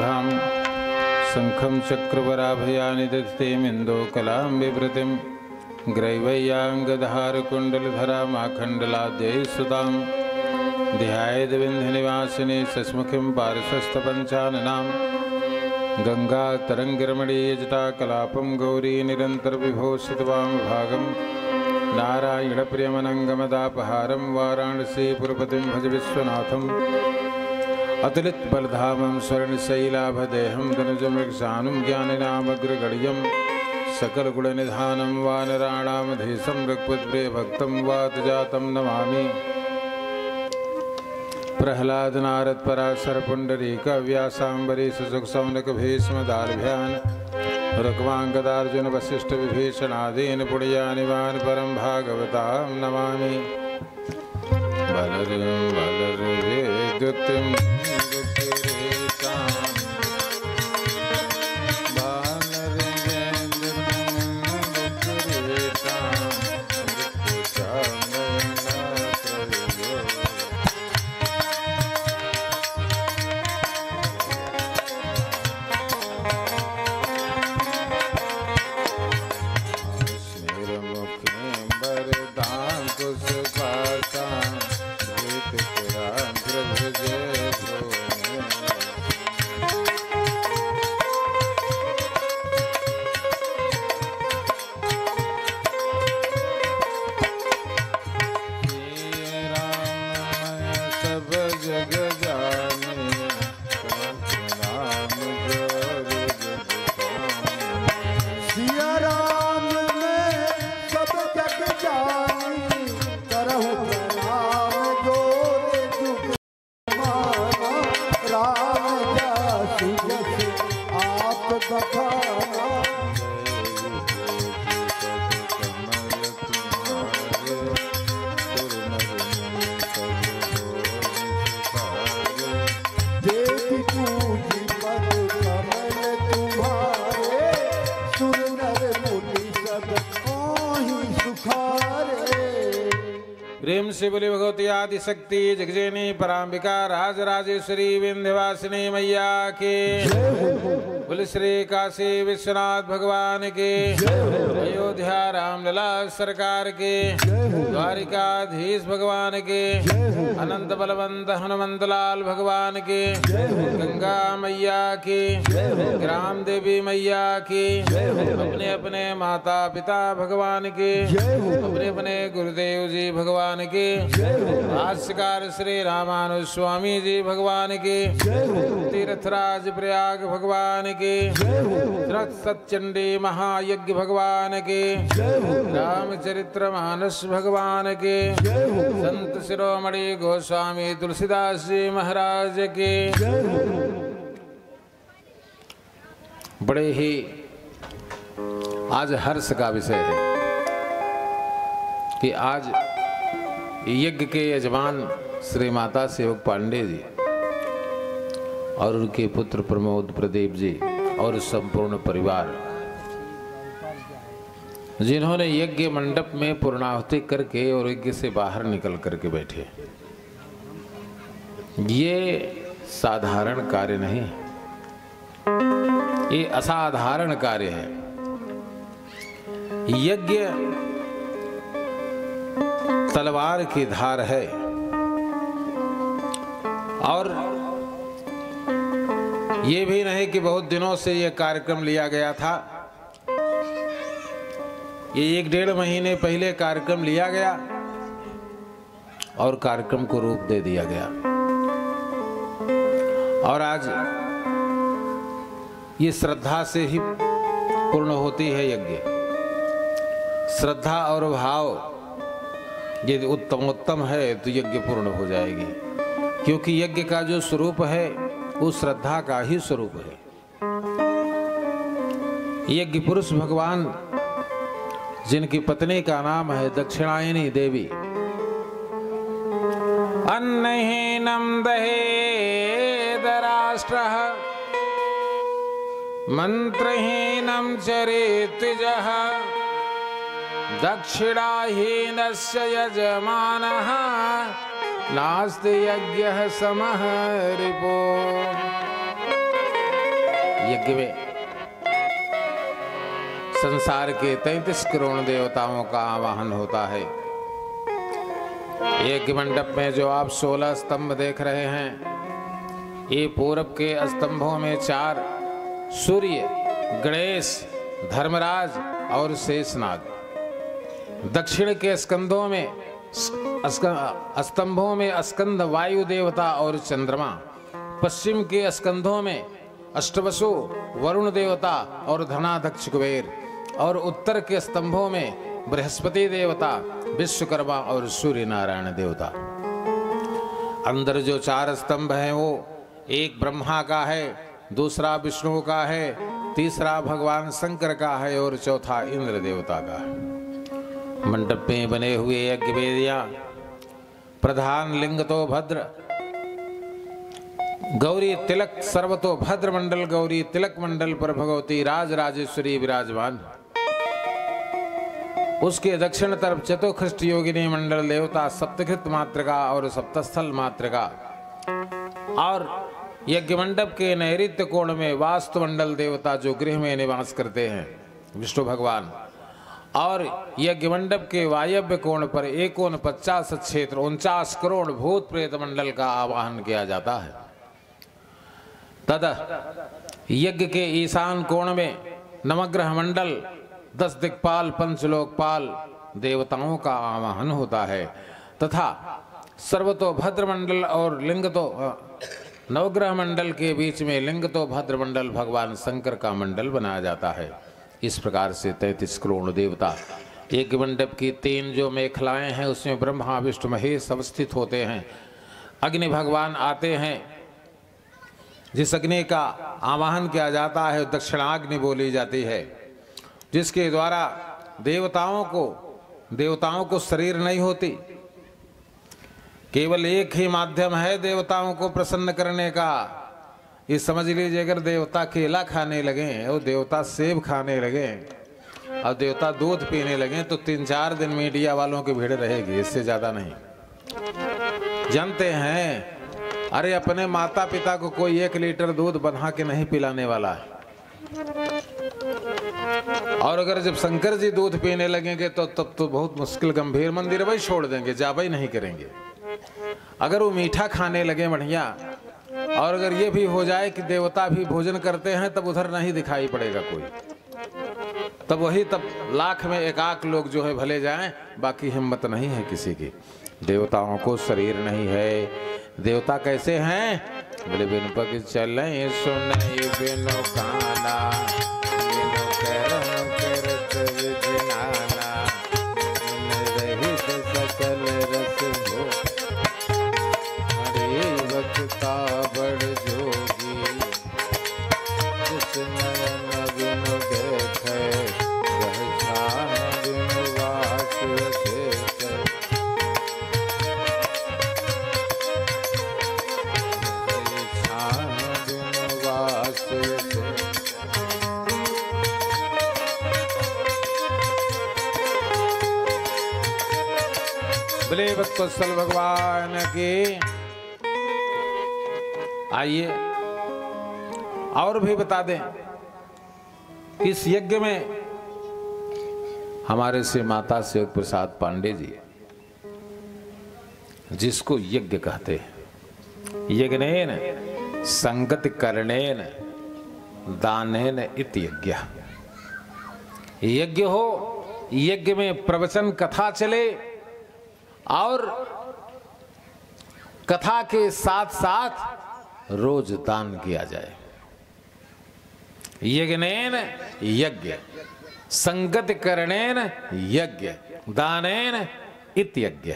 शुभां शंखं चक्रवराभयानि दधतेमिन्दो कलां विवृतिं ग्रैवैयाङ्गधारकुण्डलधरामाखण्डलाद्यै सुतां ध्यायेद्विन्ध्यनिवासिनी सस्मुखीं पार्श्वस्थपञ्चाननां गङ्गातरङ्गिरमणीयजटाकलापं गौरी निरन्तरविभूषितवामभागं नारायणप्रियमनङ्गमदापहारं वाराणसीपुरपतिं भज विश्वनाथम् अतुलितबलधामं स्वर्णशैलाभदेहं धनुजमृगशानुं ज्ञानिनामग्रगण्यं सकलगुणनिधानं वानराणामधीशं ऋक्पद्प्रियभक्तं वातजातं नमामि। प्रह्लादनारदपराशरपुण्डरीकव्यासाम्बरीशसुखसौनकभीष्मदार्भ्यान् रुक्माङ्गदार्जुनवसिष्ठविभीषणादीन् पुण्यानिवान् परं भागवतां नमामि। बलर्यं बलर्वेद्युतिं प्रेम से बोले भगवती आदिशक्ति जगजननी परांबिका राजराजेश्वरी विंध्यवासिनी मैया के बोले श्री काशी विश्वनाथ भगवान के अयोध्या रामलला सरकार के द्वारिकाधीश भगवान के अनंत बलवंत हनुमंत लाल भगवान के गंगा मैया की ग्राम देवी मैया की अपने अपने माता पिता भगवान के अपने अपने गुरुदेव जी भगवान के भाष्यकार श्री रामानुज स्वामी जी भगवान के तीर्थराज प्रयाग भगवान के सतचंडी महायज्ञ भगवान के रामचरित्र मानस भगवान के संत शिरोमणि गोस्वामी तुलसीदास जी महाराज के बड़े ही आज हर्ष का विषय है कि आज यज्ञ के यजमान श्री माता सेवक पांडे जी और उनके पुत्र प्रमोद प्रदीप जी और संपूर्ण परिवार जिन्होंने यज्ञ मंडप में पूर्णाहुति करके और यज्ञ से बाहर निकल करके बैठे, ये साधारण कार्य नहीं, ये असाधारण कार्य है। यज्ञ तलवार की धार है और ये भी नहीं कि बहुत दिनों से ये कार्यक्रम लिया गया था, ये 1-1.5 महीने पहले कार्यक्रम लिया गया और कार्यक्रम को रूप दे दिया गया और आज ये श्रद्धा से ही पूर्ण होती है। यज्ञ श्रद्धा और भाव यदि उत्तमोत्तम है तो यज्ञ पूर्ण हो जाएगी, क्योंकि यज्ञ का जो स्वरूप है वो श्रद्धा का ही स्वरूप है। यज्ञ पुरुष भगवान जिनकी पत्नी का नाम है दक्षिणायनी देवी, अन्नहीनं दहेदराष्ट्रः मंत्रहीनं चरेत्विजः दक्षिणाहीनस्य यजमानः नास्ति यज्ञः समः रिपो। यज्ञ में संसार के 33 करोड़ देवताओं का आवाहन होता है। यज्ञ मंडप में जो आप 16 स्तंभ देख रहे हैं, ये पूरब के स्तंभों में 4 सूर्य, गणेश, धर्मराज और शेषनाग, दक्षिण के स्कंधों में स्तंभों में स्कंद वायु देवता और चंद्रमा, पश्चिम के स्कंधों में अष्टवसु वरुण देवता और धनाध्यक्ष कुबेर, और उत्तर के स्तंभों में बृहस्पति देवता, विश्वकर्मा और सूर्य नारायण देवता। अंदर जो 4 स्तंभ हैं वो एक ब्रह्मा का है, दूसरा विष्णु का है, तीसरा भगवान शंकर का है और चौथा इंद्र देवता का है। मंडप में बने हुए यज्ञ वेदियां, प्रधान लिंग तो भद्र, गौरी तिलक सर्वतो भद्र मंडल गौरी तिलक मंडल पर भगवती राज राजेश्वरी विराजमान। उसके दक्षिण तरफ चतुर्खष्ट योगिनी मंडल देवता, सप्तकृत मातृका और सप्तस्थल मातृका, और यज्ञ मंडप के नैऋत्य कोण में वास्तु मंडल देवता जो गृह में निवास करते हैं विष्णु भगवान, और यज्ञ मंडप के वायव्य कोण पर एकोन 50 क्षेत्र 49 करोड़ भूत प्रेत मंडल का आवाहन किया जाता है। तथा यज्ञ के ईशान कोण में नवग्रह मंडल, 10 दिक्पाल, पंचलोकपाल देवताओं का आवाहन होता है, तथा सर्वतो भद्र मंडल और लिंग तो नवग्रह मंडल के बीच में लिंग तो भद्र मंडल भगवान शंकर का मंडल बनाया जाता है। इस प्रकार से 33 करोड़ देवता। यज्ञ मंडप की 3 जो मेखलाएं हैं उसमें ब्रह्मा विष्णु महेश अवस्थित होते हैं। अग्नि भगवान आते हैं, जिस अग्नि का आवाहन किया जाता है दक्षिणाग्नि बोली जाती है, जिसके द्वारा देवताओं को शरीर नहीं होती, केवल एक ही माध्यम है देवताओं को प्रसन्न करने का। ये समझ लीजिए, अगर देवता केला खाने लगे और देवता सेब खाने लगे और देवता दूध पीने लगे तो 3-4 दिन मीडिया वालों की भीड़ रहेगी, इससे ज्यादा नहीं। जानते हैं, अरे अपने माता पिता को कोई 1 लीटर दूध बना के नहीं पिलाने वाला है, और अगर जब शंकर जी दूध पीने लगेंगे तो तब तो बहुत मुश्किल, गंभीर, मंदिर वही छोड़ देंगे, जाबा ही नहीं करेंगे। अगर वो मीठा खाने लगे बढ़िया, और अगर ये भी हो जाए कि देवता भी भोजन करते हैं, तब उधर नहीं दिखाई पड़ेगा कोई, तब लाख में 1 लोग जो है भले जाएं, बाकी हिम्मत नहीं है किसी की। देवताओं को शरीर नहीं है। देवता कैसे हैं? बोले बिन पग चले सुनई बिनु खाना, बिनु करम करत विजनाना, बिन रहित सकल रस भो, हरे वक्ता बड़ जोगी, जिस नयन बिनु देखे, वह छान बिनु वास शेष, बोले वत्सल भगवान की। आइए और भी बता दें, इस यज्ञ में हमारे से माता से प्रसाद पांडे जी, जिसको यज्ञ कहते हैं, यज्ञेन संगति करणेन दानेन इति यज्ञ। यज्ञ हो, यज्ञ में प्रवचन कथा चले और कथा के साथ साथ रोज दान किया जाए। यज्ञेन यज्ञ, संगति करणेन यज्ञ, दानेन इति यज्ञ।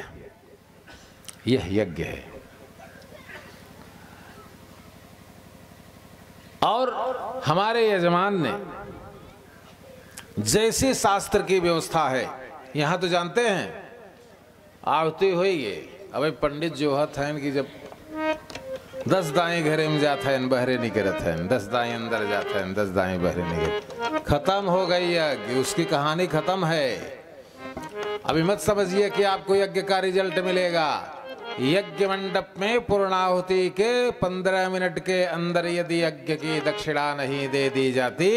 यह यज्ञ है। और हमारे यजमान ने जैसी शास्त्र की व्यवस्था है, यहां तो जानते हैं आवती हुई है। अब पंडित जो है कि जब 10 दाएं घरे में जाता है बहरे नहीं करत है, 10 दाएं अंदर जाता है 10 दाएं बहरे नहीं करते, खत्म हो गई यज्ञ, उसकी कहानी खत्म है। अभी मत समझिए कि आपको यज्ञ का रिजल्ट मिलेगा। यज्ञ मंडप में पूर्णाहुति के 15 मिनट के अंदर यदि यज्ञ की दक्षिणा नहीं दे दी जाती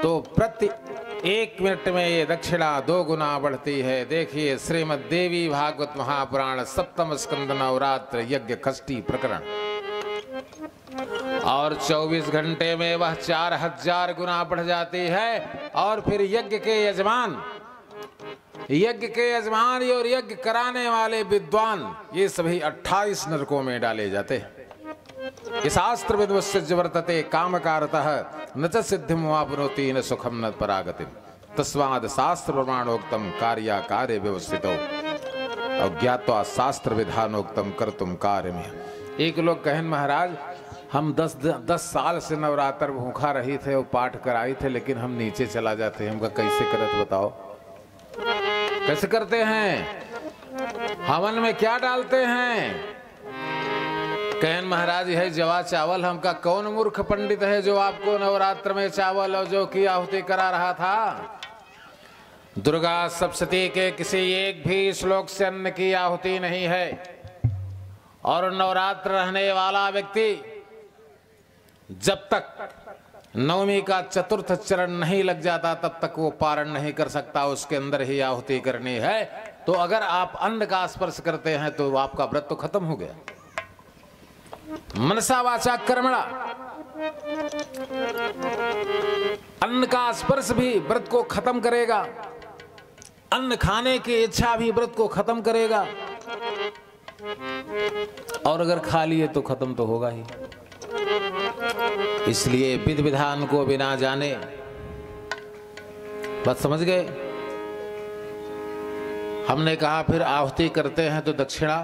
तो प्रति 1 मिनट में ये दक्षिणा 2 गुना बढ़ती है। देखिए श्रीमद् देवी भागवत महापुराण सप्तम स्कंद नवरात्र यज्ञ खष्टी प्रकरण। और 24 घंटे में वह 4000 गुना बढ़ जाती है। और फिर यज्ञ के यजमान और यज्ञ कराने वाले विद्वान ये सभी 28 नरकों में डाले जाते हैं। शास्त्र विद्वस्य वर्तते कामकारतः न च सिद्धिं वाप्नोति न सुखम न परागतिम तस्माद् शास्त्र प्रमाणोक्तम कार्या कार्य व्यवस्थितो अज्ञात्वा शास्त्र विधानोक्तम कर्तुम कार्यमेव। एक लोग कहें महाराज हम 10 साल से नवरात्र भूखा रही थे और पाठ कराई थे, लेकिन हम नीचे चला जाते। हमका कैसे करत बताओ, कैसे करते हैं? हवन में क्या डालते हैं? कहन महाराज है जवा चावल। हमका कौन मूर्ख पंडित है जो आपको नवरात्र में चावल और जौ की आहुति करा रहा था? दुर्गा सप्तशती के किसी एक भी श्लोक से अन्न की आहुति नहीं है। और नवरात्र रहने वाला व्यक्ति जब तक नवमी का चतुर्थ चरण नहीं लग जाता तब तक वो पारण नहीं कर सकता, उसके अंदर ही आहुति करनी है। तो अगर आप अन्न का स्पर्श करते हैं तो आपका व्रत तो खत्म हो गया। मनसा वाचा कर्मणा, अन्न का स्पर्श भी व्रत को खत्म करेगा। अन्न खाने की इच्छा भी व्रत को खत्म करेगा। और अगर खा लिए तो खत्म तो होगा ही। इसलिए विधि विधान को बिना जाने, बात समझ गए? हमने कहा फिर आहुति करते हैं तो दक्षिणा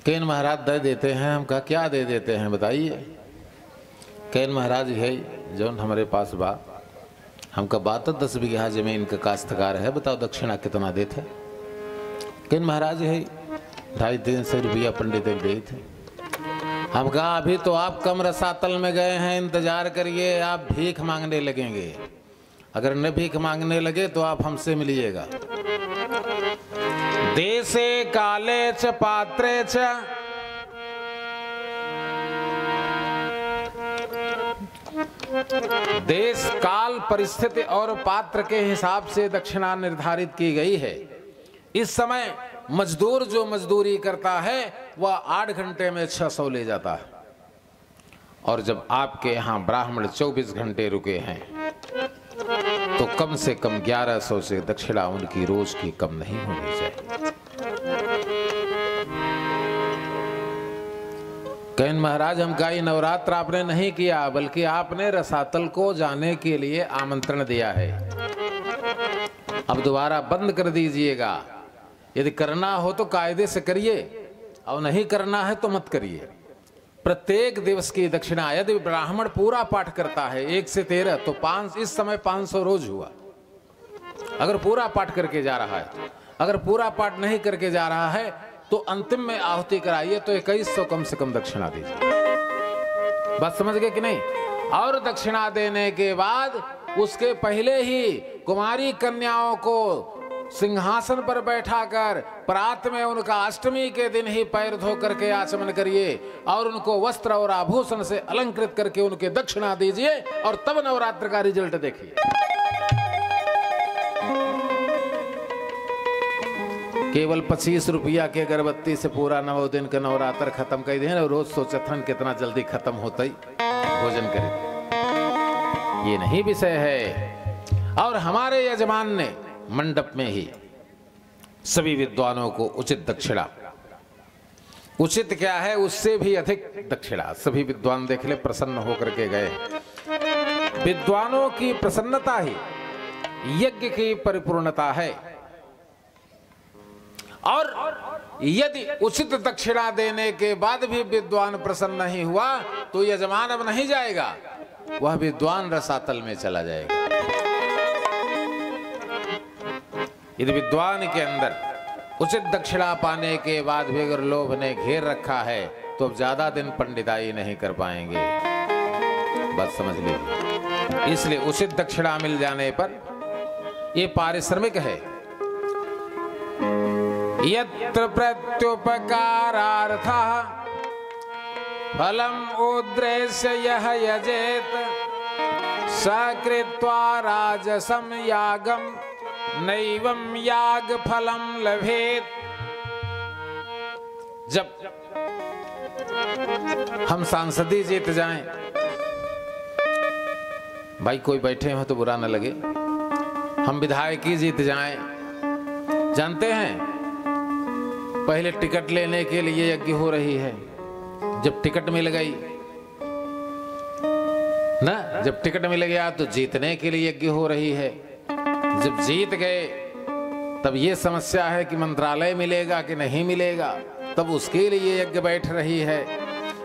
कैन महाराज दे देते हैं। हम कहा क्या दे देते हैं बताइए? कैन महाराज है जो हमारे पास बा, हमका बात 10 बीघा जमीन का काश्तकार है, बताओ दक्षिणा कितना देते? कैन महाराज है 250-300 रुपया पंडित दे थे। हम कहा अभी तो आप कम रसातल में गए हैं, इंतजार करिए, आप भीख मांगने लगेंगे। अगर न भीख मांगने लगे तो आप हमसे मिलिएगा। देशे काले च पात्रे च देश काल परिस्थिति और पात्र के हिसाब से दक्षिणा निर्धारित की गई है। इस समय मजदूर जो मजदूरी करता है वह 8 घंटे में 600 ले जाता है। और जब आपके यहाँ ब्राह्मण 24 घंटे रुके हैं तो कम से कम 1100 से दक्षिणा उनकी रोज की कम नहीं होनी चाहिए। कहन महाराज हम का नवरात्र आपने नहीं किया, बल्कि आपने रसातल को जाने के लिए आमंत्रण दिया है। अब दोबारा बंद कर दीजिएगा। यदि करना हो तो कायदे से करिए और नहीं करना है तो मत करिए। प्रत्येक दिवस की दक्षिणा यदि ब्राह्मण पूरा पाठ करता है 1 से 13 तो 5, इस समय 500 रोज हुआ। अगर पूरा पाठ करके जा रहा है, अगर पूरा पाठ नहीं करके जा रहा है तो अंतिम में आहुति कराइए तो 2100 कम से कम दक्षिणा दीजिए। बात समझ गए कि नहीं? और दक्षिणा देने के बाद उसके पहले ही कुमारी कन्याओं को सिंहासन पर बैठाकर प्रात में उनका अष्टमी के दिन ही पैर धो करके आचमन करिए और उनको वस्त्र और आभूषण से अलंकृत करके उनके दक्षिणा दीजिए और तब नवरात्र का रिजल्ट देखिए। केवल 25 रुपया के अगरबत्ती से पूरा 9 दिन का नवरात्र खत्म कर दें और रोज सोचथन कितना जल्दी खत्म होता ही भोजन करें। ये नहीं विषय है। और हमारे यजमान ने मंडप में ही सभी विद्वानों को उचित दक्षिणा, उचित क्या है उससे भी अधिक दक्षिणा, सभी विद्वान देख ले प्रसन्न होकर के गए। विद्वानों की प्रसन्नता ही यज्ञ की परिपूर्णता है। और यदि उचित दक्षिणा देने के बाद भी विद्वान प्रसन्न नहीं हुआ तो यजमान अब नहीं जाएगा, वह विद्वान रसातल में चला जाएगा। यदि विद्वान के अंदर उचित दक्षिणा पाने के बाद भी अगर लोभ ने घेर रखा है तो अब ज्यादा दिन पंडिताई नहीं कर पाएंगे। बस समझ लीजिए। इसलिए उचित दक्षिणा मिल जाने पर यह पारिश्रमिक है। यत्र प्रत्युपकारार्थः फलम् उद्देश्य यः यजेत स कृत्वा राजसं यागं नैवं याग फलम लभेत। जब हम सांसदी जीत जाएं, भाई कोई बैठे हो तो बुरा न लगे, हम विधायकी जीत जाएं, जानते हैं पहले टिकट लेने के लिए यज्ञ हो रही है, जब टिकट मिल गई ना, जब टिकट मिल गया तो जीतने के लिए यज्ञ हो रही है, जब जीत गए तब ये समस्या है कि मंत्रालय मिलेगा कि नहीं मिलेगा, तब उसके लिए यज्ञ बैठ रही है।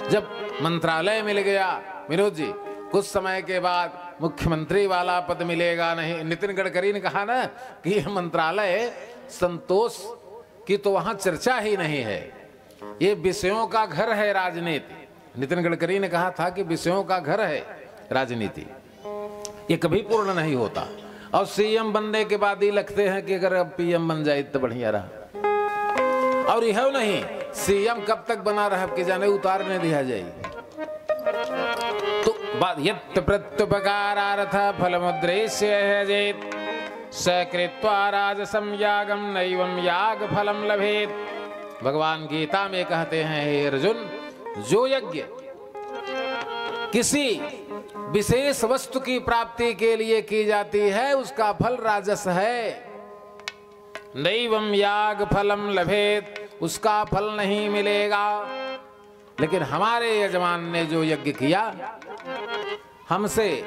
जब मंत्रालय मिल गया, विनोद जी, कुछ समय के बाद मुख्यमंत्री वाला पद मिलेगा नहीं। नितिन गडकरी ने कहा ना कि यह मंत्रालय संतोष की तो वहां चर्चा ही नहीं है, ये विषयों का घर है राजनीति। नितिन गडकरी ने कहा था कि विषयों का घर है राजनीति, ये कभी पूर्ण नहीं होता। और सीएम बनने के बाद ही लगते हैं कि अगर अब पीएम बन जाए तो बढ़िया रहा, और यह नहीं सीएम कब तक बना रहा कि जाने उतारने दिया जाए। तो बात यत् प्रत्युपकारार्थ फलमुद्देश्य यजेत स कृत्वा राजसं यागं नैवं याग फलम लभेत। भगवान गीता में कहते हैं, हे अर्जुन, जो यज्ञ किसी विशेष वस्तु की प्राप्ति के लिए की जाती है उसका फल राजस है। नैवं याग फलम लभेत, उसका फल नहीं मिलेगा। लेकिन हमारे यजमान ने जो यज्ञ किया, हमसे,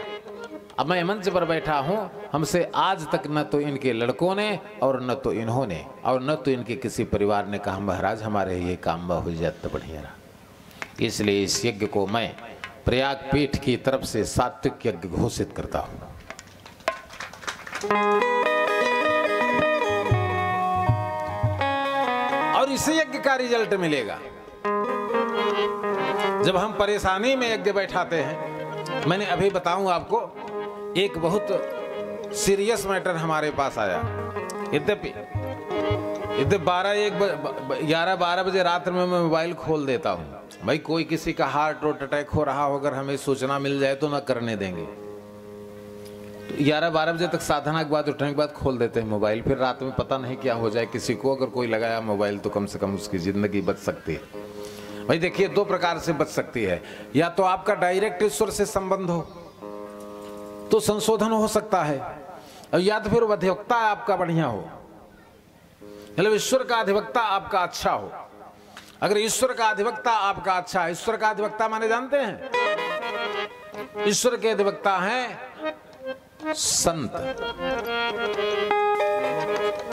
अब मैं मंच पर बैठा हूं, हमसे आज तक न तो इनके लड़कों ने और न तो इन्होंने और न तो इनके किसी परिवार ने कहा महाराज हमारे ये काम हो जाए तो बढ़िया रहा। इसलिए इस यज्ञ को मैं प्रयाग पीठ की तरफ से सात्विक यज्ञ घोषित करता हूं। और इस यज्ञ का रिजल्ट मिलेगा जब हम परेशानी में यज्ञ बैठाते हैं। मैंने अभी बताऊं आपको, एक बहुत सीरियस मैटर हमारे पास आया। यद्यपि 11-12 बजे रात में मैं मोबाइल खोल देता हूं, भाई कोई किसी का हार्ट अटैक हो रहा हो, अगर हमें सूचना मिल जाए तो ना करने देंगे। तो 11-12 बजे तक साधना के बाद, उठने के बाद खोल देते हैं मोबाइल। फिर रात में पता नहीं क्या हो जाए किसी को, अगर कोई लगाया मोबाइल तो कम से कम उसकी जिंदगी बच सकती है। भाई देखिए, दो प्रकार से बच सकती है, या तो आपका डायरेक्ट ईश्वर से संबंध हो तो संशोधन हो सकता है, और या तो फिर अधिवक्ता आपका बढ़िया हो, मतलब ईश्वर का अधिवक्ता आपका अच्छा हो। अगर ईश्वर का अधिवक्ता आपका अच्छा है, ईश्वर का अधिवक्ता माने जानते हैं, ईश्वर के अधिवक्ता हैं संत।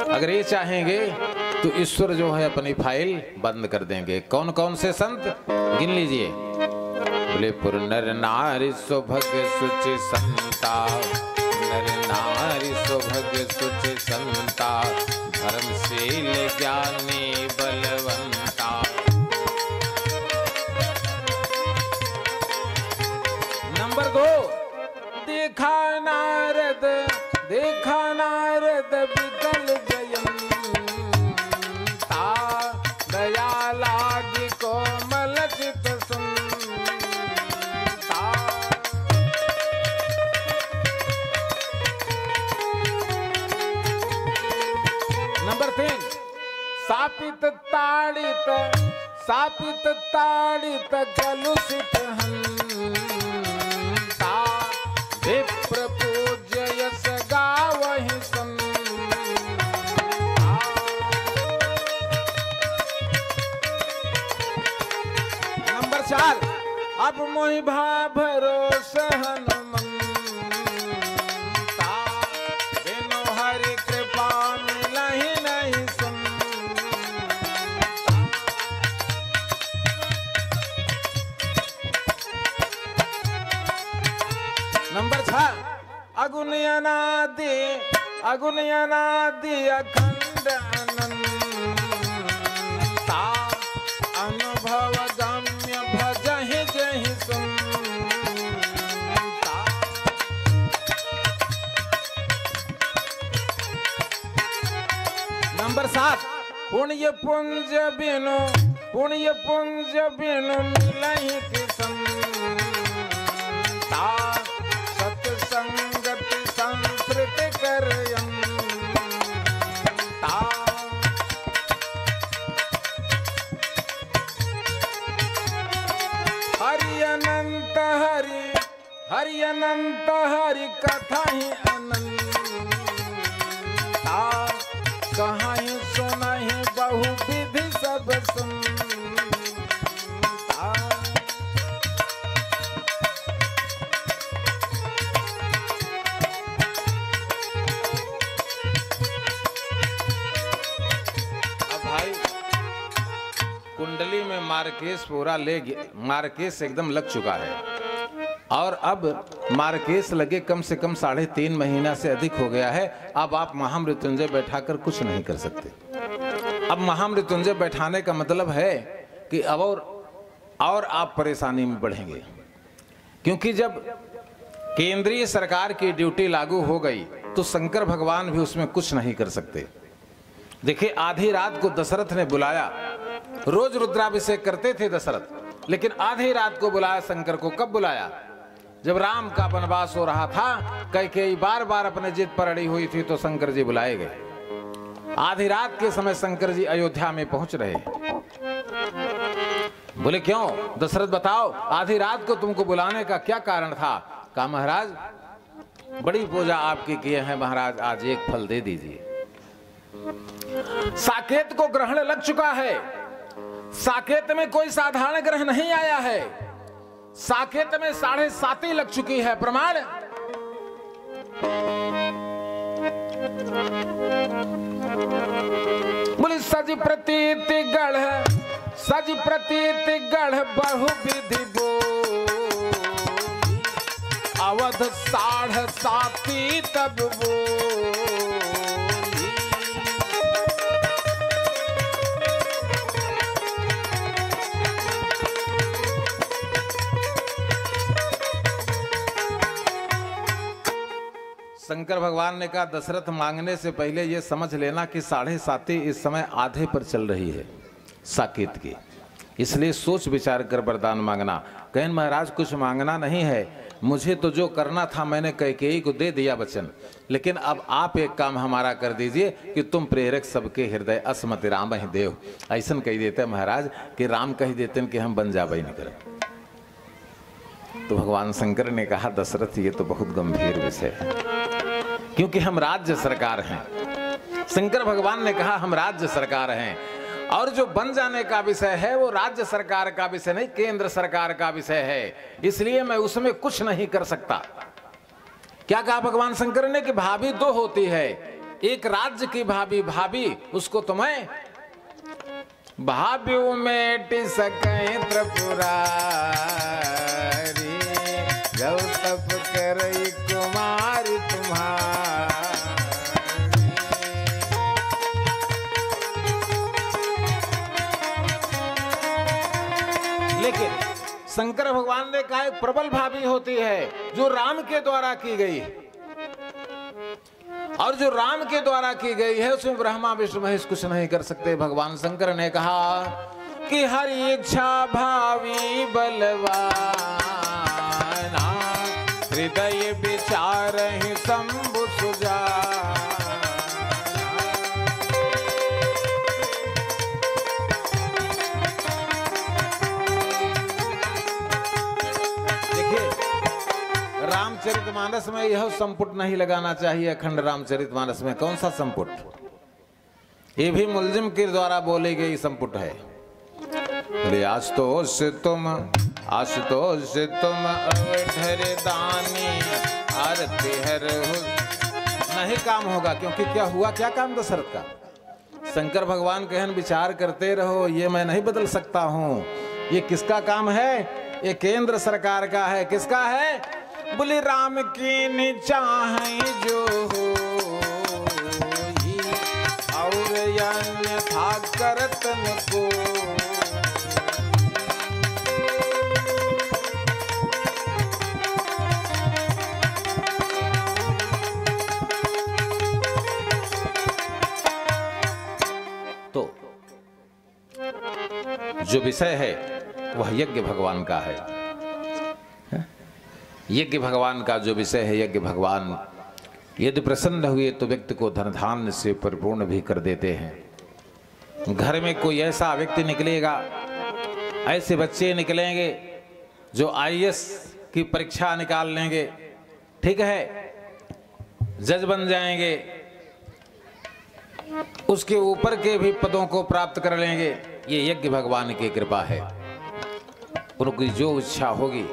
अगर ये चाहेंगे तो ईश्वर जो है अपनी फाइल बंद कर देंगे। कौन कौन से संत गिन लीजिए। बोले पुर नर नारी सुभग सुचि संता, नर नारी सुभग सुचि संता, धर्मशील ज्ञानी बलवंता। नंबर 2, देखा नारद विकल जयंता, दया लागी कोमल चित सुनता। नंबर 3, सापित ताड़ित कलुषित हंता, विप्र पूज्य यस गावहि संता। नंबर 4, अब मोहि भा भरोस हनुमंता, बिनु हरि कृपा मिलहि नहीं संता। नंबर 6, अगुण अनादि अखंड अनंता, अनुभव गम्य भजहि जहि सुनता। नंबर 7, पुण्य पुंज बिनु मिलहि किसंता सत्संगति संस्कृत करयंता। हरि अनंत हरि कथा ही अनंता। कहीं सुनहि बहु विधि सब सुनता। अब भाई कुंडली में मार्केश पूरा ले गया, मार्केश एकदम लग चुका है और अब मार्केश लगे कम से कम 3.5 महीना से अधिक हो गया है। अब आप महामृत्युंजय बैठाकर कुछ नहीं कर सकते। अब महामृत्युंजय बैठाने का मतलब है कि अब और आप परेशानी में बढ़ेंगे, क्योंकि जब केंद्रीय सरकार की ड्यूटी लागू हो गई तो शंकर भगवान भी उसमें कुछ नहीं कर सकते। देखिए, आधी रात को दशरथ ने बुलाया, रोज रुद्राभिषेक करते थे दशरथ, लेकिन आधी रात को बुलाया शंकर को। कब बुलाया? जब राम का वनवास हो रहा था, कैकेयी बार बार अपने जिद पर अड़ी हुई थी तो शंकर जी बुलाए गए। आधी रात के समय शंकर जी अयोध्या में पहुंच रहे। बोले क्यों दशरथ बताओ, आधी रात को तुमको बुलाने का क्या कारण था? कहा महाराज बड़ी पूजा आपकी किए हैं महाराज, आज एक फल दे दीजिए। साकेत को ग्रहण लग चुका है। साकेत में कोई साधारण ग्रह नहीं आया है, साकेत में 7.5 लग चुकी है। प्रमाण बोले सज प्रतीति गढ़ बहु विधि बो, अवध 7.5 तब वो। शंकर भगवान ने कहा दशरथ मांगने से पहले ये समझ लेना कि 7.5 इस समय आधे पर चल रही है साकेत की, इसलिए सोच विचार कर वरदान मांगना। कहें महाराज कुछ मांगना नहीं है, मुझे तो जो करना था मैंने कैकेयी को दे दिया वचन, लेकिन अब आप एक काम हमारा कर दीजिए कि तुम प्रेरक सबके हृदय असमति राम ही देव। ऐसा कह देते महाराज कि राम कह देते कि हम बन जावे नहीं करें। तो भगवान शंकर ने कहा दशरथ ये तो बहुत गंभीर विषय है, क्योंकि हम राज्य सरकार हैं। शंकर भगवान ने कहा हम राज्य सरकार हैं, और जो बन जाने का विषय है वो राज्य सरकार का विषय नहीं, केंद्र सरकार का विषय है, इसलिए मैं उसमें कुछ नहीं कर सकता। क्या कहा भगवान शंकर ने कि भाभी 2 होती है, एक राज्य की भाभी उसको तो मैं भाभी में सके त्रिपुरारी, जब तप करई कुमारी तुम्हारी। लेकिन शंकर भगवान ने कहा एक प्रबल भाभी होती है जो राम के द्वारा की गई, और जो राम के द्वारा की गई है उसमें ब्रह्मा विष्णु महेश कुछ नहीं कर सकते। भगवान शंकर ने कहा कि हरि इच्छा भावी बलवाना, हृदय विचार ही शंभु सुजा। रामचरितमानस में यह संपुट नहीं लगाना चाहिए। अखंड रामचरितमानस में कौन सा संपुट? ये भी मुलजिम के द्वारा बोली गई संपुट है। बोले आशुतोष तुम अवधर दानी आरती हर नहीं काम होगा। क्योंकि क्या हुआ, क्या काम दशरथ का? शंकर भगवान कहन विचार करते रहो, ये मैं नहीं बदल सकता हूं। ये किसका काम है? ये केंद्र सरकार का है। किसका है? बोले राम की निचाहे जो हो और अन्यथा करत न को। तो जो विषय है वह यज्ञ भगवान का है। यज्ञ भगवान का जो विषय है, यज्ञ भगवान यदि प्रसन्न हुए तो व्यक्ति को धन धान्य से परिपूर्ण भी कर देते हैं। घर में कोई ऐसा व्यक्ति निकलेगा, ऐसे बच्चे निकलेंगे जो IAS की परीक्षा निकाल लेंगे, ठीक है, जज बन जाएंगे, उसके ऊपर के भी पदों को प्राप्त कर लेंगे। ये यज्ञ भगवान की कृपा है। उनकी जो इच्छा होगी,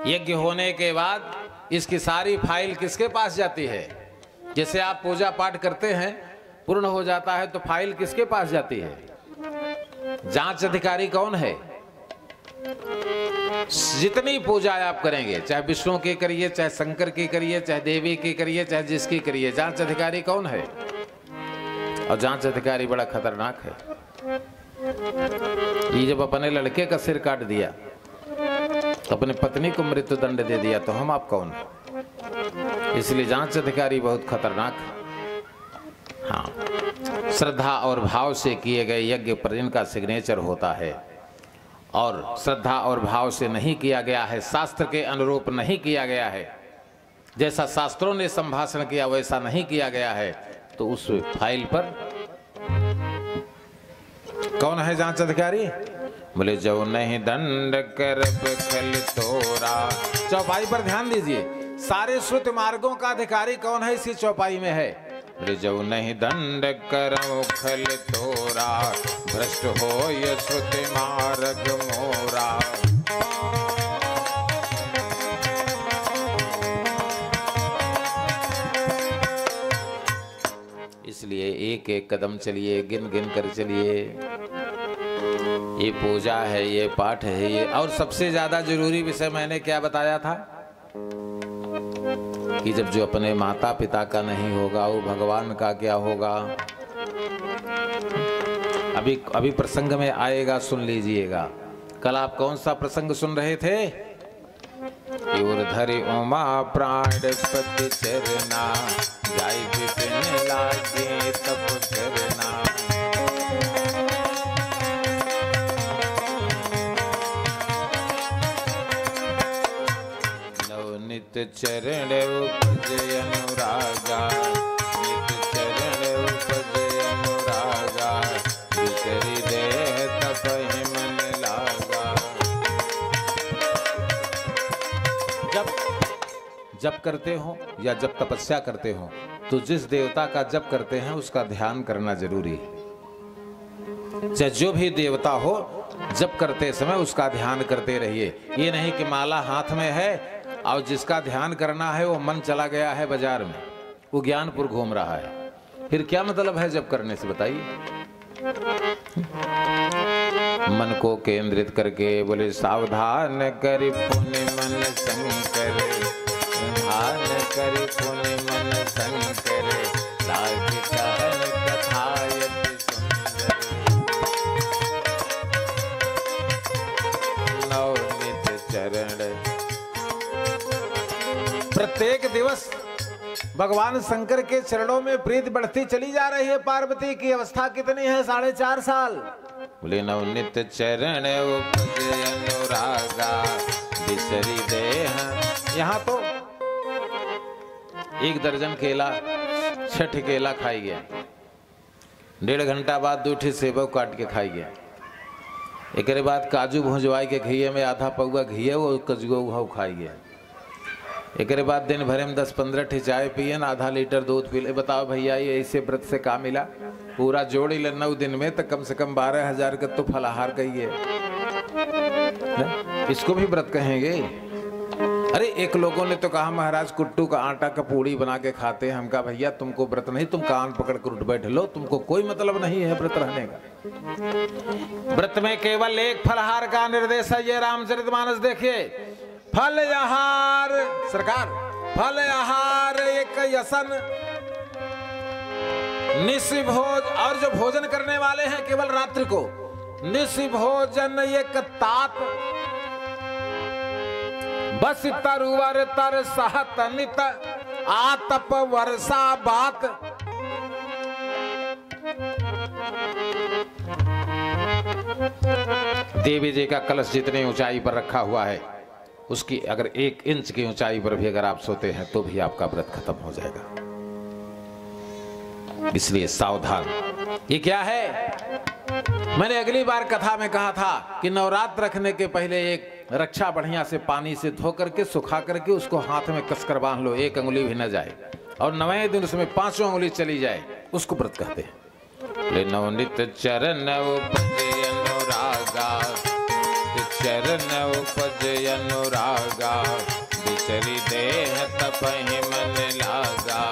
यज्ञ होने के बाद इसकी सारी फाइल किसके पास जाती है? जैसे आप पूजा पाठ करते हैं, पूर्ण हो जाता है तो फाइल किसके पास जाती है? जांच अधिकारी कौन है? जितनी पूजा आप करेंगे, चाहे विष्णु की करिए, चाहे शंकर की करिए, चाहे देवी की करिए, चाहे जिसकी करिए, जांच अधिकारी कौन है? और जांच अधिकारी बड़ा खतरनाक है। ये जब अपने लड़के का सिर काट दिया तो अपनी पत्नी को मृत्यु दंड दे दिया, तो हम आप कौन? इसलिए जांच अधिकारी बहुत खतरनाक है। हाँ, श्रद्धा और भाव से किए गए यज्ञ पर इनका सिग्नेचर होता है, और श्रद्धा और भाव से नहीं किया गया है, शास्त्र के अनुरूप नहीं किया गया है, जैसा शास्त्रों ने संभाषण किया वैसा नहीं किया गया है, तो उस फाइल पर कौन है जांच अधिकारी? बोले जो नहीं दंड कर खल तोरा। चौपाई पर ध्यान दीजिए, सारे श्रुति मार्गों का अधिकारी कौन है इसी चौपाई में है? बोले जो नहीं दंड करो खल तोरा, भ्रष्ट हो ये श्रुति मार्ग मोरा। इसलिए एक एक कदम चलिए, गिन गिन कर चलिए। ये पूजा है, ये पाठ है, ये। और सबसे ज्यादा जरूरी विषय मैंने क्या बताया था कि जब जो अपने माता पिता का नहीं होगा वो भगवान का क्या होगा? अभी प्रसंग में आएगा, सुन लीजिएगा। कल आप कौन सा प्रसंग सुन रहे थे? धरि उमा प्राणपति चरना, जाय विपिन लागे तप करना। नित चरण उपजय अनुरागा, नित चरण उपजय अनुरागा, बिसरि देह तपहि मन लागा। जब करते हो या जब तपस्या करते हो तो जिस देवता का जप करते हैं उसका ध्यान करना जरूरी है। चाहे जो भी देवता हो, जप करते समय उसका ध्यान करते रहिए। ये नहीं कि माला हाथ में है और जिसका ध्यान करना है वो मन चला गया है बाजार में, वो ज्ञानपुर घूम रहा है, फिर क्या मतलब है जब करने से? बताइए। मन को केंद्रित करके बोले सावधान करि पुण्य मन शंकर, ध्यान करि पुण्य मन शंकर, लागे चरण कथायति सुंदर। नवनीत चरण। प्रत्येक दिवस भगवान शंकर के चरणों में प्रीति बढ़ती चली जा रही है। पार्वती की अवस्था कितनी है? 4.5 साल। बोले नवनित चरण उपजय अनुरागा, बिसरि देह। यहाँ तो 1 दर्जन केला, 6 केला खाई गया। 1.5 घंटा बाद 2 सेब काट के खाई गया। एक बाद काजू भुजवाई के घिये में आधा पौआ घिये वो कजगो खाई गया। एक बाद दिन भर में 10-15 चाय पिए, आधा लीटर दूध पी ले। बताओ भैया, ये ऐसे व्रत से का मिला? पूरा जोड़ी ले 9 दिन में तो कम से कम 12,000 का तो फलाहार कहिए, इसको भी व्रत कहेंगे? अरे एक लोगों ने तो कहा महाराज कुट्टू का आटा का पूड़ी बना के खाते हैं। हम कहा भैया तुमको व्रत नहीं, तुम कान पकड़ कर उठ बैठ लो, तुमको कोई मतलब नहीं है व्रत रहने का। व्रत में केवल एक फलाहार का निर्देश है। ये रामचरितमानस देखिए, फल आहार सरकार, फल आहार एक यसन निशि भोज, और जो भोजन करने वाले हैं केवल रात्रि को, निशि भोजन एक तात, बस तरुवर तर सहत नित आतप वर्षा बात। देवी जी का कलश जितनी ऊंचाई पर रखा हुआ है, उसकी अगर 1 इंच की ऊंचाई पर भी अगर आप सोते हैं तो भी आपका व्रत खत्म हो जाएगा। इसलिए सावधान। ये क्या है? मैंने अगली बार कथा में कहा था कि नवरात्र रखने के पहले एक रक्षा बढ़िया से पानी से धो करके सुखा करके उसको हाथ में कसकर बांध लो, 1 अंगुली भी न जाए, और 9वें दिन उसमें 5 अंगुली चली जाए, उसको व्रत कहते हैं। ले नवनित चरण उपज अनुरागा, चरण उपज अनुरागा, बिचरी देह तपहि मन लागा।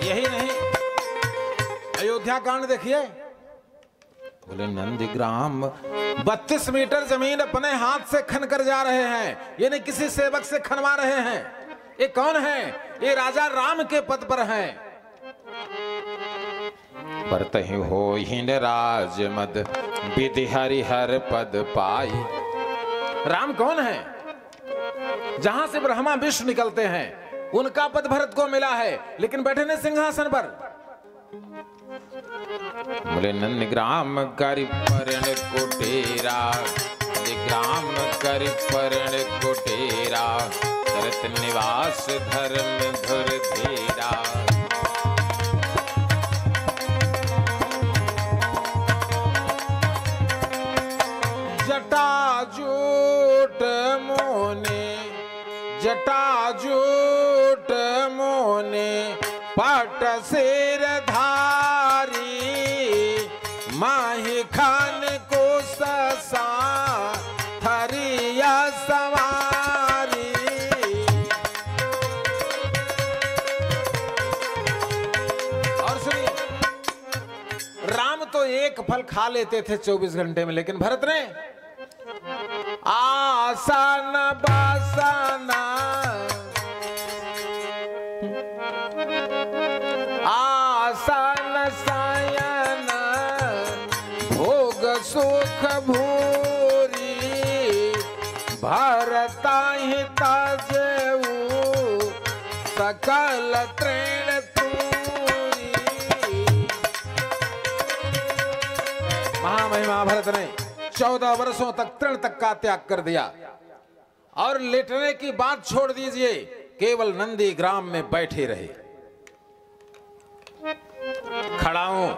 यही नहीं, अयोध्या कांड देखिए। बोले नंदीग्राम 32 मीटर जमीन अपने हाथ से खन कर जा रहे हैं, ये नहीं किसी सेवक से खनवा रहे हैं। ये कौन है? ये राजा राम के पद पर हैं। परतहि होहिन राज मद, विधि हरिहर पद पाई। राम कौन है? जहां से ब्रह्मा विष्णु निकलते हैं, उनका पद भरत को मिला है, लेकिन बैठे ने सिंहासन पर। बोले नंदग्राम करि पर्ण कुटेरा, नंदग्राम करि पर्ण कुटेरा, करत निवास धर्म धुर धीरा। जटाजूट मोने, जटाजूट मोने, पट सिर धारी, माही खान को ससा थरिया सवारी। और सुनिए, राम तो एक फल खा लेते थे 24 घंटे में, लेकिन भरत ने आसन बासना, आसन सायन, भोग सुख भूरी, भरताहि तजेऊ, सकल तृण तूरी। महामहिमा भरत ने 14 वर्षों तक तृण तक का त्याग कर दिया, और लेटने की बात छोड़ दीजिए, केवल नंदी ग्राम में बैठे रहे। खड़ाऊं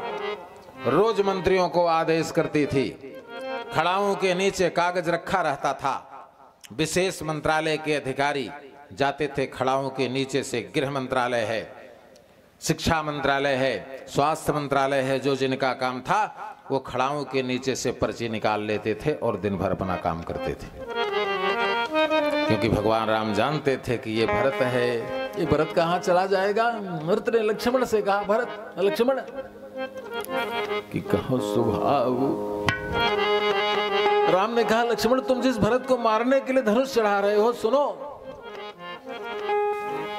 रोज मंत्रियों को आदेश करती थी, खड़ाऊं के नीचे कागज रखा रहता था। विशेष मंत्रालय के अधिकारी जाते थे खड़ाऊं के नीचे से। गृह मंत्रालय है, शिक्षा मंत्रालय है, स्वास्थ्य मंत्रालय है, जो जिनका काम था वो खड़ाऊं के नीचे से पर्ची निकाल लेते थे और दिन भर अपना काम करते थे। क्योंकि भगवान राम जानते थे कि ये भरत है, ये भरत कहाँ चला जाएगा। भरत ने लक्ष्मण से कहा, भरत लक्ष्मण कि कहो स्वभाव। राम ने कहा, लक्ष्मण तुम जिस भरत को मारने के लिए धनुष चढ़ा रहे हो, सुनो।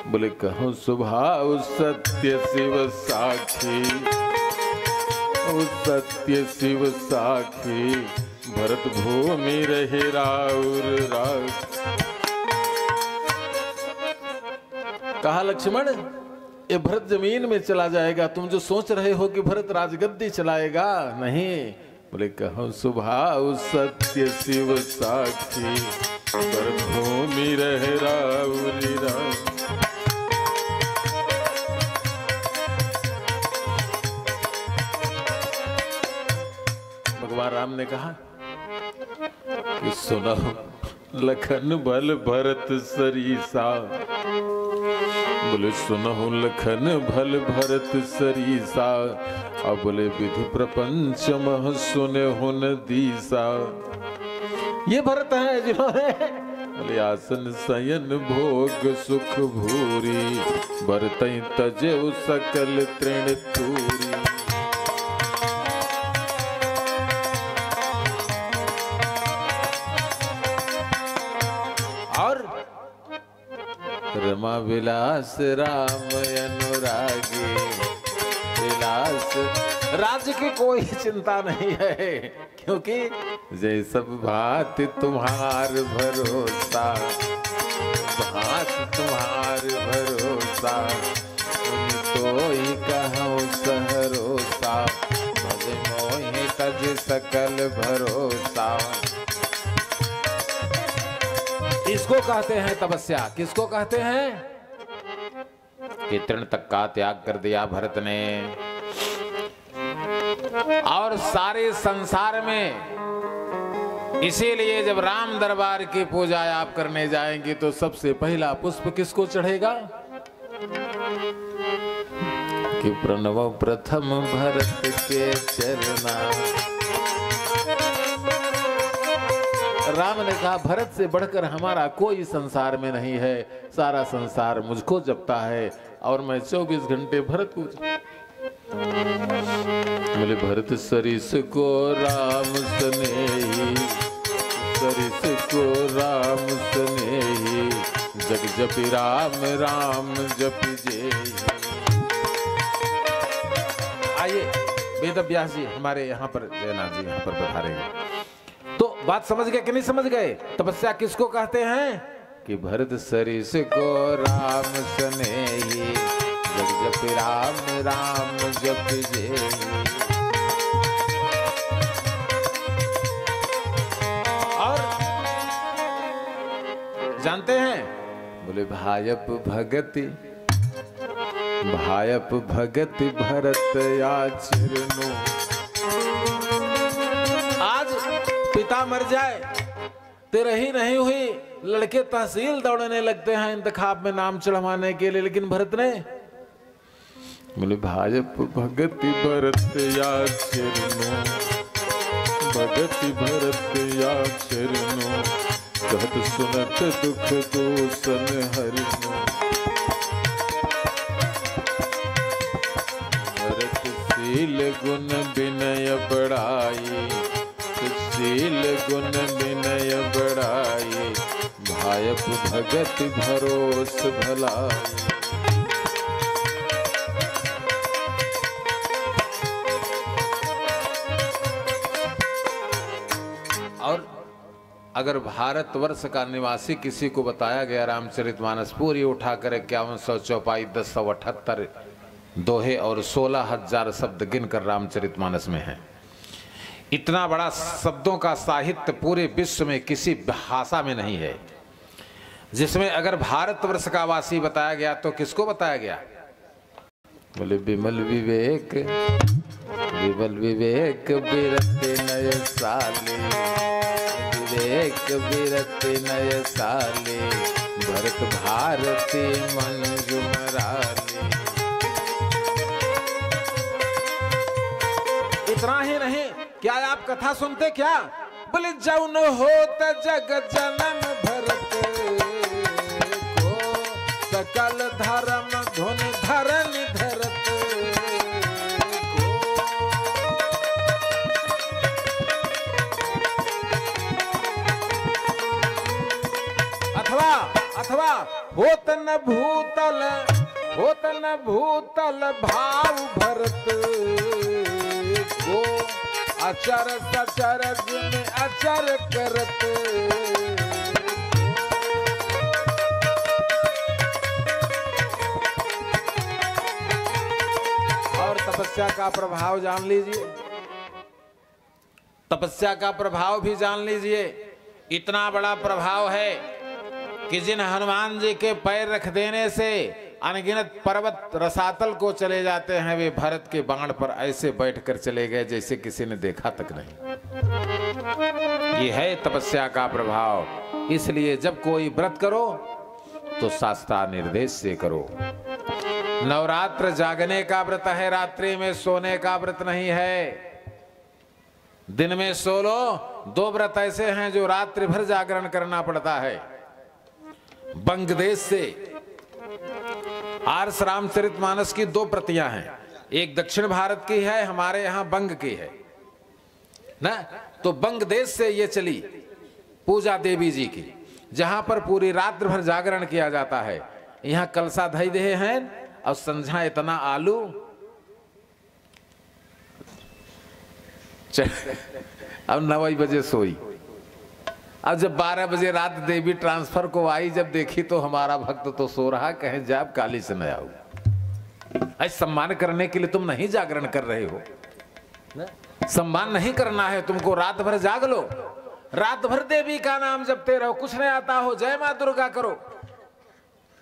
बोले कहो स्वभाव सत्य शिव साखी, सत्य शिव साखी, भरत भूमि रहे राउर राज। कहा लक्ष्मण ये भरत जमीन में चला जाएगा, तुम जो सोच रहे हो कि भरत राजगद्दी चलाएगा, नहीं। बोले कहो स्वभाव सत्य शिव साक्षी, भरत भूमि रहे राउरी राज। भगवान राम ने कहा कि सुनो लखन बल भरत सरीसा। बोले सुनहु लखन भल भरत सरीसा, अब बोले विधि प्रपंच मह सुने हुन दीसा। ये भरत है जिन्होंने बोले आसन शयन भोग सुख भूरी, भरतई तजे सकल तृण तूरी। रमा विलास राम अनुरागी, विलास राज्य की कोई चिंता नहीं है, क्योंकि जय सब भात तुम्हार भरोसा, भात तुम्हार भरोसा, तो कोई कहूँ सहरोसा, भज मोहि तज सकल भरोसा। इसको कहते हैं तपस्या। किसको कहते हैं? कि तृण तक का त्याग कर दिया भरत ने, और सारे संसार में। इसीलिए जब राम दरबार की पूजा आप करने जाएंगे तो सबसे पहला पुष्प किसको चढ़ेगा? कि प्रणव प्रथम भरत के चरना। राम ने कहा भरत से बढ़कर हमारा कोई संसार में नहीं है, सारा संसार मुझको जपता है और मैं 24 घंटे भरत पूजा। बोले भरत सरिस को राम स्नेही, सरिस को राम स्नेही, जग जपि राम राम जपि जेहि। आइए वेद व्यास जी हमारे यहाँ पर, जयनाथ जी यहाँ पर पधारेंगे। तो बात समझ गए कि नहीं समझ गए? तपस्या किसको कहते हैं? कि भरत सरिस को राम स्नेही, जग जपि राम राम जपि जेहि। और जानते हैं? बोले भायप भगति, भायप भगति भरत आचरणो। आज पिता मर जाए, तेरे ही नहीं हुई, लड़के तहसील दौड़ने लगते हैं इंतखाब में नाम चढ़वाने के लिए, लेकिन भरत ने बोले भाजप भगति भरत आचरणो, भगति भरत आचरणो, कहत सुनत दुख दूषण हरिनो। भरत शील गुण विनय बढ़ाई, शील गुण विनय बढ़ाई, भायप भगति भरोस भलाई। और अगर भारतवर्ष का निवासी किसी को बताया गया रामचरितमानस पूरी उठाकर 5100 चौपाई 1078 दोहे और 16,000 शब्द गिनकर रामचरितमानस में है। इतना बड़ा शब्दों का साहित्य पूरे विश्व में किसी भाषा में नहीं है। जिसमें अगर भारतवर्ष का वासी बताया गया तो किसको बताया गया? बोले विमल विवेक, विमल विवेक बिरते नय साले, विवेक बिरते नय साले, भरत भारती मंजू मराले। इतना ही नहीं, क्या आप कथा सुनते क्या? बोले जौन होत जग जनम भरत को, सकल धर्म धुन धरन धरत को। अथवा होत न भूतल, होत न भूतल भाव भरत को, अचर सचर जिन अचर करत। और तपस्या का प्रभाव जान लीजिए, तपस्या का प्रभाव भी जान लीजिए। इतना बड़ा प्रभाव है कि जिन हनुमान जी के पैर रख देने से अनगिनत पर्वत रसातल को चले जाते हैं, वे भरत के बाण पर ऐसे बैठकर चले गए जैसे किसी ने देखा तक नहीं। ये है तपस्या का प्रभाव। इसलिए जब कोई व्रत करो तो शास्त्र निर्देश से करो। नवरात्र जागने का व्रत है, रात्रि में सोने का व्रत नहीं है। दिन में सो लो। दो व्रत ऐसे हैं जो रात्रि भर जागरण करना पड़ता है। बंग देश से आर्ष रामचरितमानस की दो प्रतियां हैं, एक दक्षिण भारत की है, हमारे यहां बंग की है ना। तो बंग देश से ये चली पूजा देवी जी की, जहां पर पूरी रात भर जागरण किया जाता है। यहां कलसा धई दे हैं और संझा इतना आलू अब 9 बजे सोई। अब जब 12 बजे रात देवी ट्रांसफर को आई, जब देखी तो हमारा भक्त तो सो रहा, कहे जाब काली से न आऊ। आज सम्मान करने के लिए तुम नहीं जागरण कर रहे हो, सम्मान नहीं करना है तुमको, रात भर जाग लो, रात भर देवी का नाम जपते रहो। कुछ नहीं आता हो जय मां दुर्गा करो,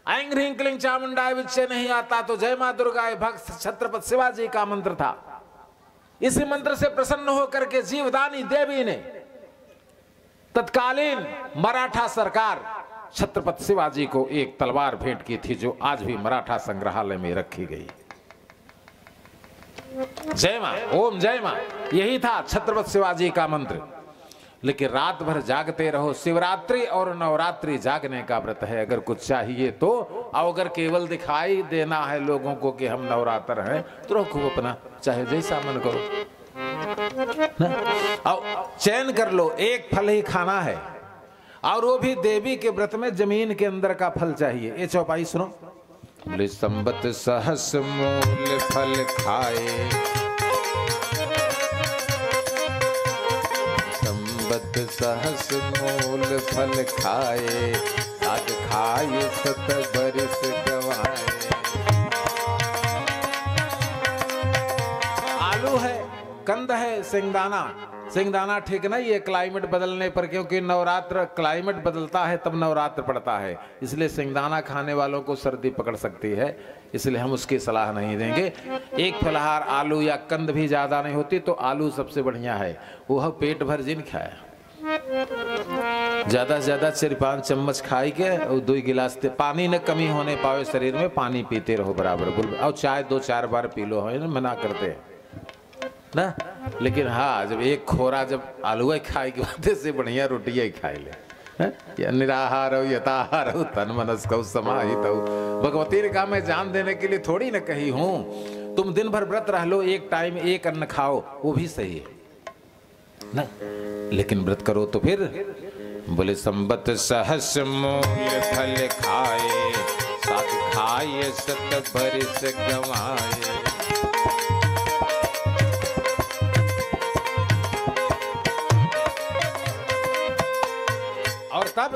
ऐं ह्रीं क्लीं चामुंडाय विच्चे नहीं आता तो जय मां दुर्गा भक्त छत्रपति शिवाजी का मंत्र था। इसी मंत्र से प्रसन्न होकर के जीवदानी देवी ने तत्कालीन मराठा सरकार छत्रपति शिवाजी को एक तलवार भेंट की थी, जो आज भी मराठा संग्रहालय में रखी गई। जय मां, ओम जय मां, यही था छत्रपति शिवाजी का मंत्र। लेकिन रात भर जागते रहो। शिवरात्रि और नवरात्रि जागने का व्रत है। अगर कुछ चाहिए तो, और अगर केवल दिखाई देना है लोगों को कि हम नवरात्र हैं, तो रखो अपना, चाहे जैसा मन करो ना, और चयन कर लो। एक फल ही खाना है, और वो भी देवी के व्रत में जमीन के अंदर का फल चाहिए। ये चौपाई सुनो। बोले संबत सहस मूल फल खाए, संबत सहस मूल फल खाए, साग खाए सत बरिस गवाए। आलू है, कंद है, सिंगदाना। सिंगदाना ठीक नहीं है क्लाइमेट बदलने पर, क्योंकि नवरात्र क्लाइमेट बदलता है तब नवरात्र पड़ता है, इसलिए सिंगदाना खाने वालों को सर्दी पकड़ सकती है, इसलिए हम उसकी सलाह नहीं देंगे। एक फलहार आलू या कंद भी ज्यादा नहीं होती तो आलू सबसे बढ़िया है, वह पेट भर जिन खाए, ज्यादा से ज्यादा 4-5 चम्मच खाई के और 2 गिलास पानी न कमी होने पावे शरीर में, पानी पीते रहो बराबर। और चाय 2-4 बार पी लो, है ना, मना करते हैं ना। लेकिन हाँ, जब एक खोरा जब आलू खाए के बाद से बढ़िया रोटियां ही खाए ले। निराहार हो यथाहार हो तन मनस कौ समाहित हो। भगवती ने कहा मैं जान देने के लिए थोड़ी न कही हूं, तुम दिन भर व्रत रह लो, एक टाइम एक अन्न खाओ, वो भी सही है ना, लेकिन व्रत करो तो फिर। बोले संबत सहस मूल फल खाए, साग खाए सत बरिस गवाए। और तब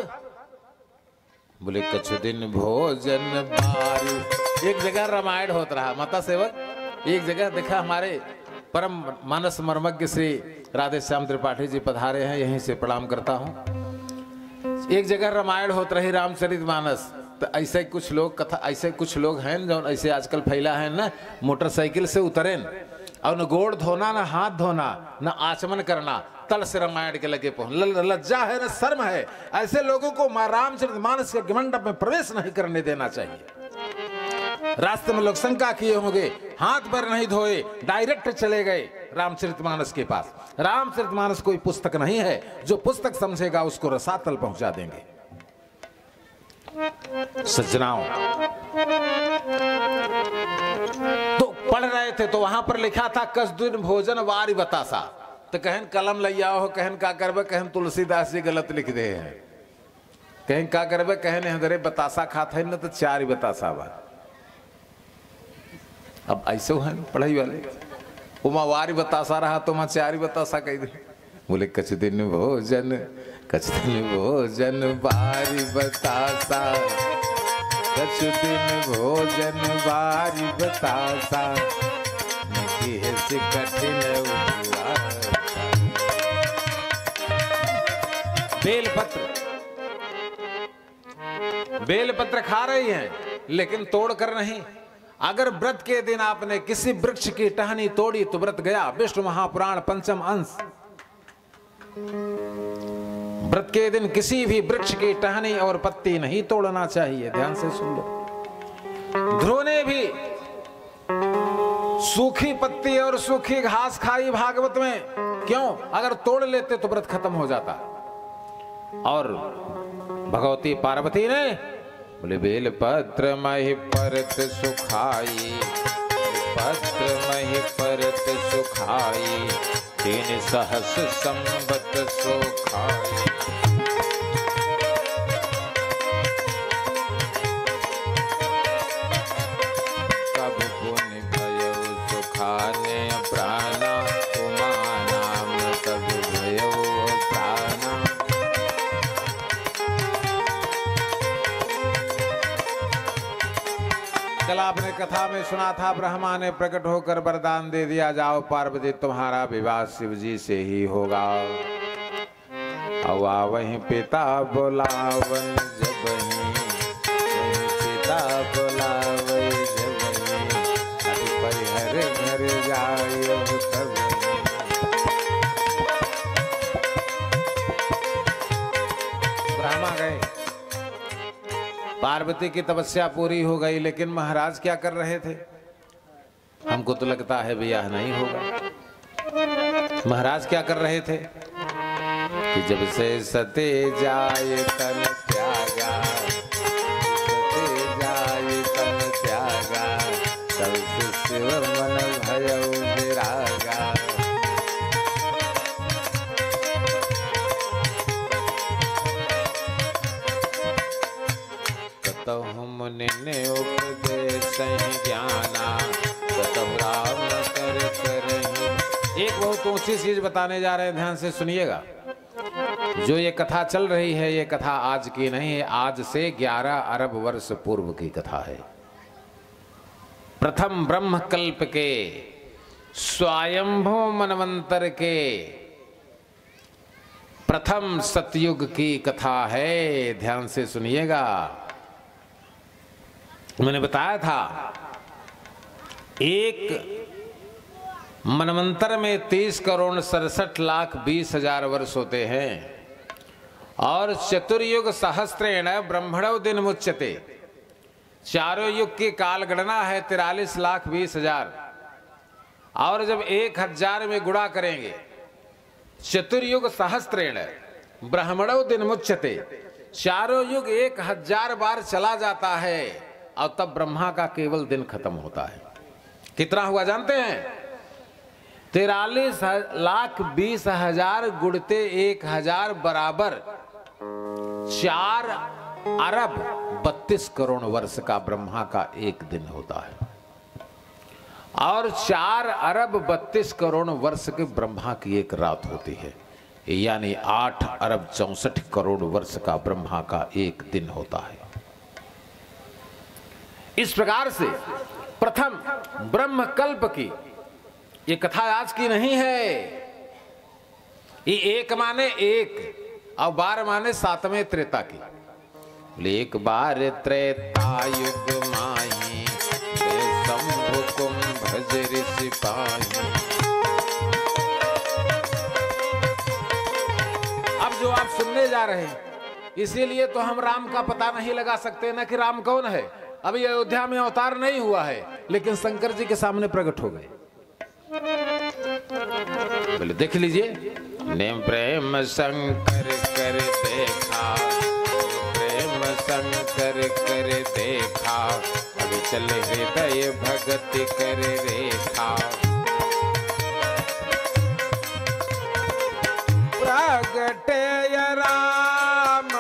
बोले कछ दिन भोजन बारी। एक जगह रामायण होता रहा, माता सेवक एक जगह देखा, हमारे परम मानस मर्मज्ञ श्री राधे श्याम त्रिपाठी जी पधारे हैं, यहीं से प्रणाम करता हूं। एक जगह रामायण होता रही, रामचरितमानस। तो ऐसे कुछ लोग कथा, ऐसे कुछ लोग हैं जो ऐसे आजकल फैला है ना, मोटरसाइकिल से उतरे और न गोड़ धोना, न हाथ धोना, न आचमन करना, तल से रामायण के लगे पहुंच। लज्जा है न शर्म है, ऐसे लोगों को रामचरितमानस के मंडप में प्रवेश नहीं करने देना चाहिए। रास्ते में लोग शंका किए होंगे, हाथ पैर नहीं धोए, डायरेक्ट चले गए रामचरितमानस के पास। रामचरितमानस कोई पुस्तक नहीं है, जो पुस्तक समझेगा उसको रसातल पहुंचा देंगे। सज्जनाओं, तो पढ़ रहे थे तो वहां पर लिखा था कस दिन भोजन वारी बतासा। तो कहन कलम लिया हो, कहन का करबे, कहन तुलसीदास जी गलत लिख दे हैं, कहन का करबे, कहन हदरे बतासा खाते हैं न तो 4 ही बतासा बा। अब ऐसे है पढ़ाई वाले, उमा वारी बतासा रहा तो मैं 4 ही बतासा कह दे। बोले कछ दिन भोजन, कछ दिन भोजन बारी बतासा, कछ दिन भोजन बारी बतासा, से कठिन बेलपत्र खा रही हैं, लेकिन तोड़ कर नहीं। अगर व्रत के दिन आपने किसी वृक्ष की टहनी तोड़ी तो व्रत गया। विष्णु महापुराण 5म अंश। व्रत के दिन किसी भी वृक्ष की टहनी और पत्ती नहीं तोड़ना चाहिए। ध्यान से सुन लो। ध्रुव ने भी सूखी पत्ती और सूखी घास खाई भागवत में, क्यों? अगर तोड़ लेते तो व्रत खत्म हो जाता। और भगवती पार्वती ने बोले बेल पत्र मही परत सुखाई, पत्र मही परत सुखाई, 3 सहस संबत सुखाई। कब पुण्य भयो सुखाने प्राणा, उमा नाम तब भयो प्राणा। कल आपने कथा में सुना था, ब्रह्मा ने प्रकट होकर वरदान दे दिया, जाओ पार्वती तुम्हारा विवाह शिव जी से ही होगा। अवा वहीं पिता बोलावन जब पिता बोलावे जब परिहर घर जाए तब। ब्रह्मा गए, पार्वती की तपस्या पूरी हो गई, लेकिन महाराज क्या कर रहे थे? हमको तो लगता है ब्याह नहीं होगा। महाराज क्या कर रहे थे कि जब से सते जाए तन त्यागा, सते जाए तन त्यागा, तब से शिव मन भयउ विरागा। कतहु मुनि ने उपदेश ज्ञाना, कतहु राम कर करहि। एक बहुत ऊंची चीज बताने जा रहे हैं, ध्यान से सुनिएगा। जो ये कथा चल रही है, ये कथा आज की नहीं है, आज से 11 अरब वर्ष पूर्व की कथा है। प्रथम ब्रह्म कल्प के स्वयंभू मनवंतर के प्रथम सतयुग की कथा है। ध्यान से सुनिएगा। मैंने बताया था एक मनवंतर में 30 करोड़ 67 लाख 20 हजार वर्ष होते हैं और चतुर्युग सहस्त्रेण ब्रह्मणो दिन मुच्यते। चारों युग की काल गणना है 43 लाख 20 हजार, और जब 1000 में गुणा करेंगे, चतुर्युग सहस्त्रेण ब्रह्मणो दिन मुच्यते, चारों युग 1000 बार चला जाता है और तब ब्रह्मा का केवल दिन खत्म होता है। कितना हुआ जानते हैं? 43 लाख 20 हजार गुणते 1000 बराबर 4 अरब 32 करोड़ वर्ष का ब्रह्मा का एक दिन होता है, और 4 अरब 32 करोड़ वर्ष के ब्रह्मा की एक रात होती है, यानी 8 अरब 64 करोड़ वर्ष का ब्रह्मा का एक दिन होता है। इस प्रकार से प्रथम ब्रह्म कल्प की ये कथा आज की नहीं है। ये एक माने एक और 12 माने 7वें त्रेता की। एक बार त्रेता युग माही, शंभु कुंभ ऋषि पाही। अब जो आप सुनने जा रहे हैं, इसीलिए तो हम राम का पता नहीं लगा सकते ना कि राम कौन है। अभी अयोध्या में अवतार नहीं हुआ है, लेकिन शंकर जी के सामने प्रकट हो गए। बोले देख लीजिए, नेम प्रेम शंकर कर देखा, प्रेम शंकर कर देखा, अभी चल हृदय भगति कर रेखा। प्रगटे राम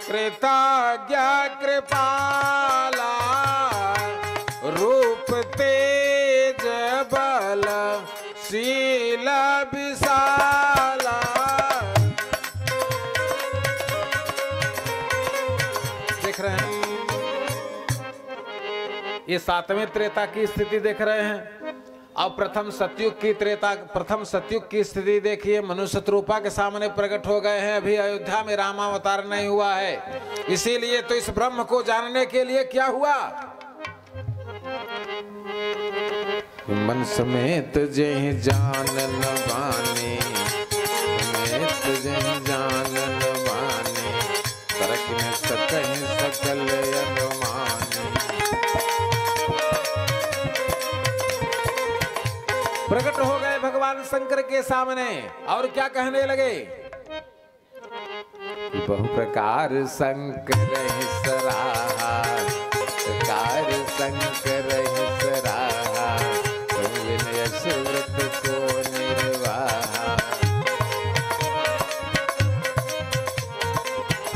कृतज्ञ कृपाला, रूप तेज बल शील विशाला। देख रहे हैं, ये 7वें त्रेता की स्थिति देख रहे हैं। अब प्रथम सतयुग की स्थिति देखिए। मनुष्य रूपा के सामने प्रकट हो गए हैं। अभी अयोध्या में रामावतार नहीं हुआ है। इसीलिए तो इस ब्रह्म को जानने के लिए क्या हुआ, मन समेत जय जानन बानी, समेत जय जानन बानी, तरक न सकहि सकल अनुमानी। प्रकट हो गए भगवान शंकर के सामने और क्या कहने लगे? बहु प्रकार शंकर सराहा, प्रकार शंकर सराहा, तुम विनय सुव्रत को निर्वाहा।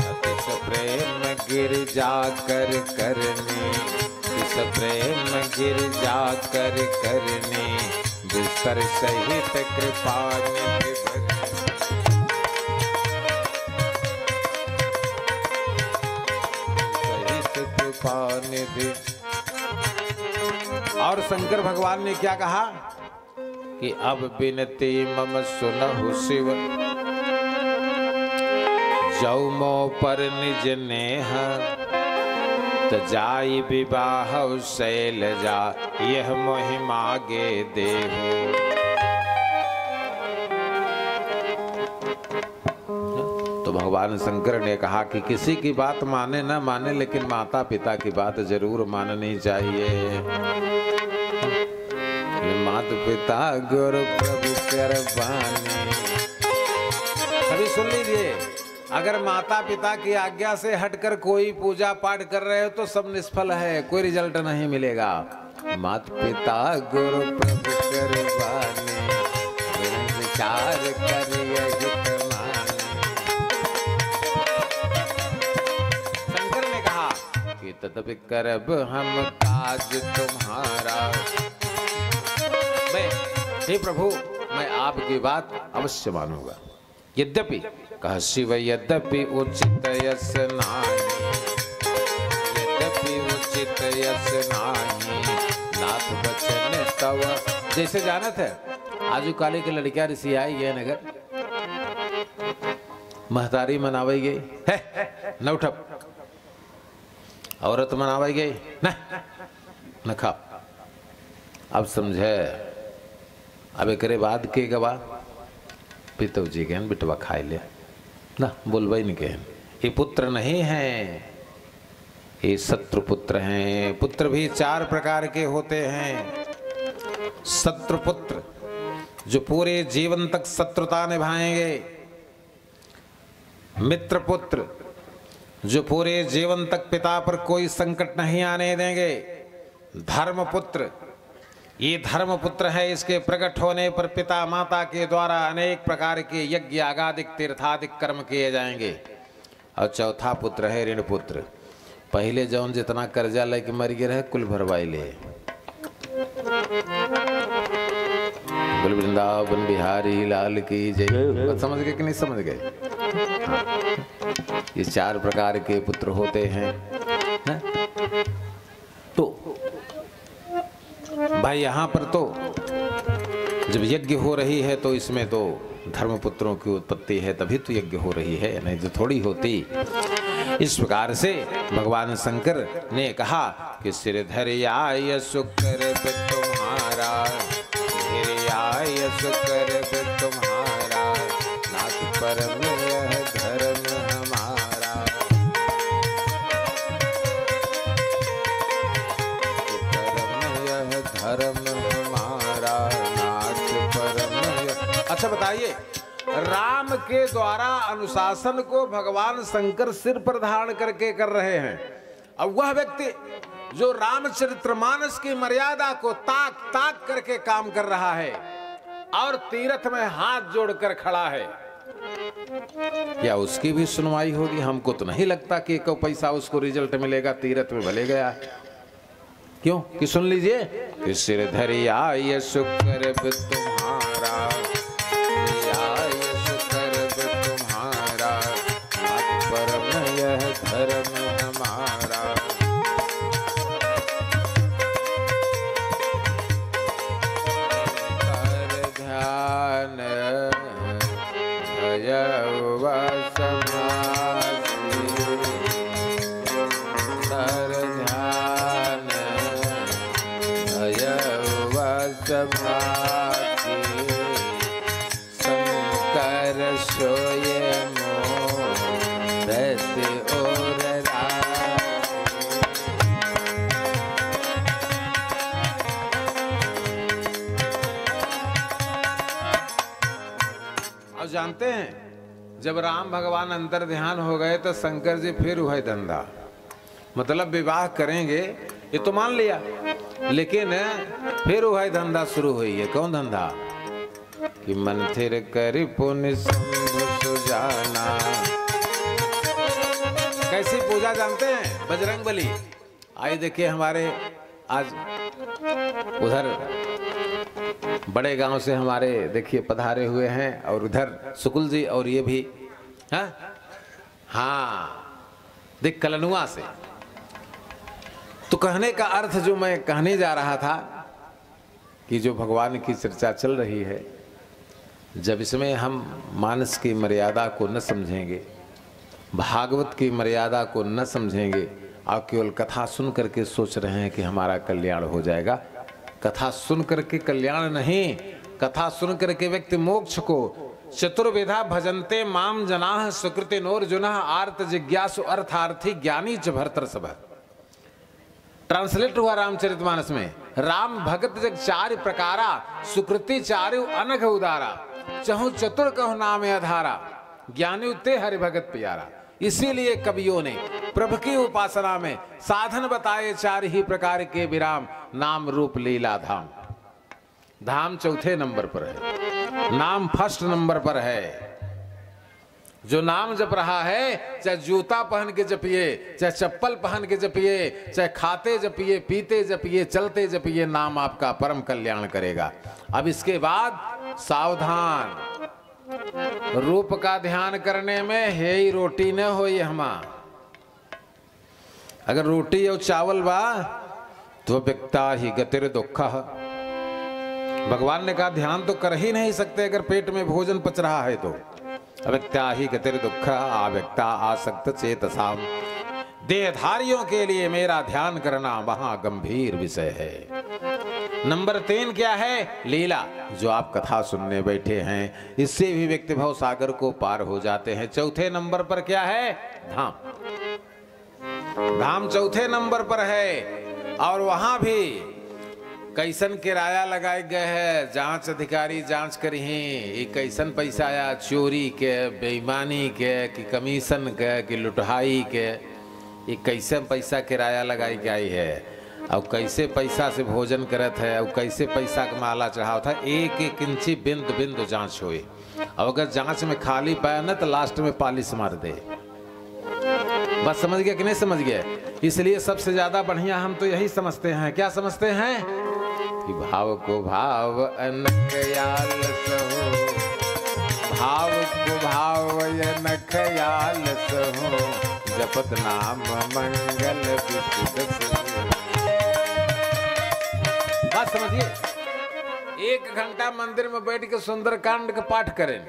अतिश प्रेम गिरजा कर करनी, अतिश प्रेम गिरजा कर करनी, विस्तर सहित कृपा निधि सहित कृपा निधि। शंकर भगवान ने क्या कहा कि अब बिनती मम सुनहु शिव, जौ मो पर निज नेह, त जाई विवाह शैलजा, यह मोहि मागे देहु। तो भगवान शंकर ने कहा कि किसी की बात माने न माने, लेकिन माता पिता की बात जरूर माननी चाहिए। माता पिता गुरु प्रभु करबानी। सभी सुन लीजिए, अगर माता पिता की आज्ञा से हटकर कोई पूजा पाठ कर रहे हो तो सब निष्फल है, कोई रिजल्ट नहीं मिलेगा। माता पिता गुरु प्रभु करबानी, विचार करिए हित मानी। शंकर ने कहा कि तदपि करब हम काज तुम्हारा। हे प्रभु, मैं आपकी बात अवश्य मानूंगा। यद्यपि कह शिव, यद्यपि उचित यस नाही, यद्यपि उचित यस नाही, नाथ बचन तव। जैसे जानत है आजू काले के लड़कियां ऋषि आई है नगर, महतारी मनावाई गई है न, उठप औरत मनावाई गई न खा। अब समझे, अब एक बाद के गवा पितव जी कहन बिटवा खाए ले ना, बोलवाई नहीं कहन। ये पुत्र नहीं है, ये शत्रु पुत्र हैं। पुत्र भी चार प्रकार के होते हैं। शत्रु पुत्र जो पूरे जीवन तक शत्रुता निभाएंगे, मित्र पुत्र जो पूरे जीवन तक पिता पर कोई संकट नहीं आने देंगे, धर्म पुत्र, ये धर्म पुत्र है, इसके प्रकट होने पर पिता माता के द्वारा अनेक प्रकार के यज्ञ यागादिक तीर्थादिक कर्म किए जाएंगे। और चौथा पुत्र है ऋण पुत्र, पहले जौन जितना कर्जा लेके मर गए रहे कुल भरवाई ले। बोल वृंदावन बिहारी लाल की जय। समझ गए कि नहीं समझ गए? हाँ। ये चार प्रकार के पुत्र होते हैं ना? तो भाई यहाँ पर तो जब यज्ञ हो रही है तो इसमें तो धर्मपुत्रों की उत्पत्ति है, तभी तो यज्ञ हो रही है, नहीं तो थोड़ी होती। इस प्रकार से भगवान शंकर ने कहा कि सिरधरियाय शुक्र तुम्हारा, धैर्याय शुक्र तुम्हारा, नाथ परम यह धर्म हमारा। धर्म हमारा, नाथ परम यह। अच्छा बताइए, राम के द्वारा अनुशासन को भगवान शंकर सिर पर धारण करके कर रहे हैं। अब वह व्यक्ति जो रामचरितमानस की मर्यादा को ताक ताक करके काम कर रहा है और तीर्थ में हाथ जोड़कर खड़ा है, क्या उसकी भी सुनवाई होगी? हमको तो नहीं लगता कि कोई पैसा उसको रिजल्ट मिलेगा, तीर्थ में भले गया। क्यों कि सुन लीजिए कि सिरधरियाय शुक्र तुम्हारा, तुम्हारा, नाथ परम यह धर्म हमारा। कर ध्यान भयव समाधि, कर ध्यान भयव समाधि, शंकर सोये मोरत और राम। और जानते हैं जब राम भगवान अंतर ध्यान हो गए तो शंकर जी फिर हुआ धंधा, मतलब विवाह करेंगे ये तो मान लिया, लेकिन फिर हुआ धंधा शुरू हुई है। कौन धंधा? कि मंथिर करि पुनि शंभु सुजाना। कैसी पूजा जानते हैं? बजरंग बली। आइए देखिए, हमारे आज उधर बड़े गांव से हमारे देखिए पधारे हुए हैं, और उधर सुकुल जी और ये भी हाँ देख कलनुआ से। तो कहने का अर्थ जो मैं कहने जा रहा था कि जो भगवान की चर्चा चल रही है, जब इसमें हम मानस की मर्यादा को न समझेंगे, भागवत की मर्यादा को न समझेंगे और केवल कथा सुन करके सोच रहे हैं कि हमारा कल्याण हो जाएगा, कथा सुन करके कल्याण नहीं, कथा सुन करके व्यक्ति मोक्ष को चतुर्विधा भजन्ते माम जनाः सुकृतिनोर्जुनः आर्त जिज्ञासु अर्थार्थी ज्ञानी च भर्तृसभ। ट्रांसलेट हुआ रामचरितमानस में, राम भगत जग चारि प्रकारा सुकृति चारु अनघ उदारा चहु चतुर कहु नाम अधारा ज्ञानी ते हरि भगत प्यारा। इसीलिए कवियों ने प्रभु की उपासना में साधन बताए चार ही प्रकार के विराम, नाम रूप लीला धाम। धाम चौथे नंबर पर है, नाम फर्स्ट नंबर पर है। जो नाम जप रहा है, चाहे जूता पहन के जपिए, चाहे चप्पल पहन के जपिए, चाहे खाते जपिए, पीते जपिए, चलते जपिए, नाम आपका परम कल्याण करेगा। अब इसके बाद सावधान, रूप का ध्यान करने में है ही रोटी न हो ये हमा। अगर रोटी और चावल बा तो व्यक्ता ही गतिर दुख। भगवान ने कहा ध्यान तो कर ही नहीं सकते अगर पेट में भोजन पच रहा है तो। अव्यक्ता ही गतिर दुख आव्यक्ता आसक्त चेतसाम। देहधारियों के लिए मेरा ध्यान करना वहां गंभीर विषय है। नंबर 3 क्या है? लीला। जो आप कथा सुनने बैठे हैं, इससे भी व्यक्ति भव सागर को पार हो जाते हैं। चौथे नंबर पर क्या है? धाम। धाम चौथे नंबर पर है और वहां भी कैसन किराया लगाए गए है, जांच अधिकारी जांच करी ही कैसन पैसा आया, चोरी के, बेईमानी के, कि कमीशन के, कि लुटहाई के, ये कैसे पैसा किराया लगाई गई है, और कैसे पैसा से भोजन करत है, और कैसे पैसा का माला चढ़ाव था। एक एक इंची बिंदु बिंदु जांच हुई। और अगर जांच में खाली पाया ना तो लास्ट में पालिश मार दे। बस समझ गया कि नहीं समझ गया? इसलिए सबसे ज्यादा बढ़िया हम तो यही समझते हैं। क्या समझते हैं? कि भाव को भाव अनक यालस हो, भाव को भाव अनक यालस हो, जपत नाम मंगल विशुद्ध। बात समझिए, 1 घंटा मंदिर में बैठ के सुंदरकांड का पाठ करें,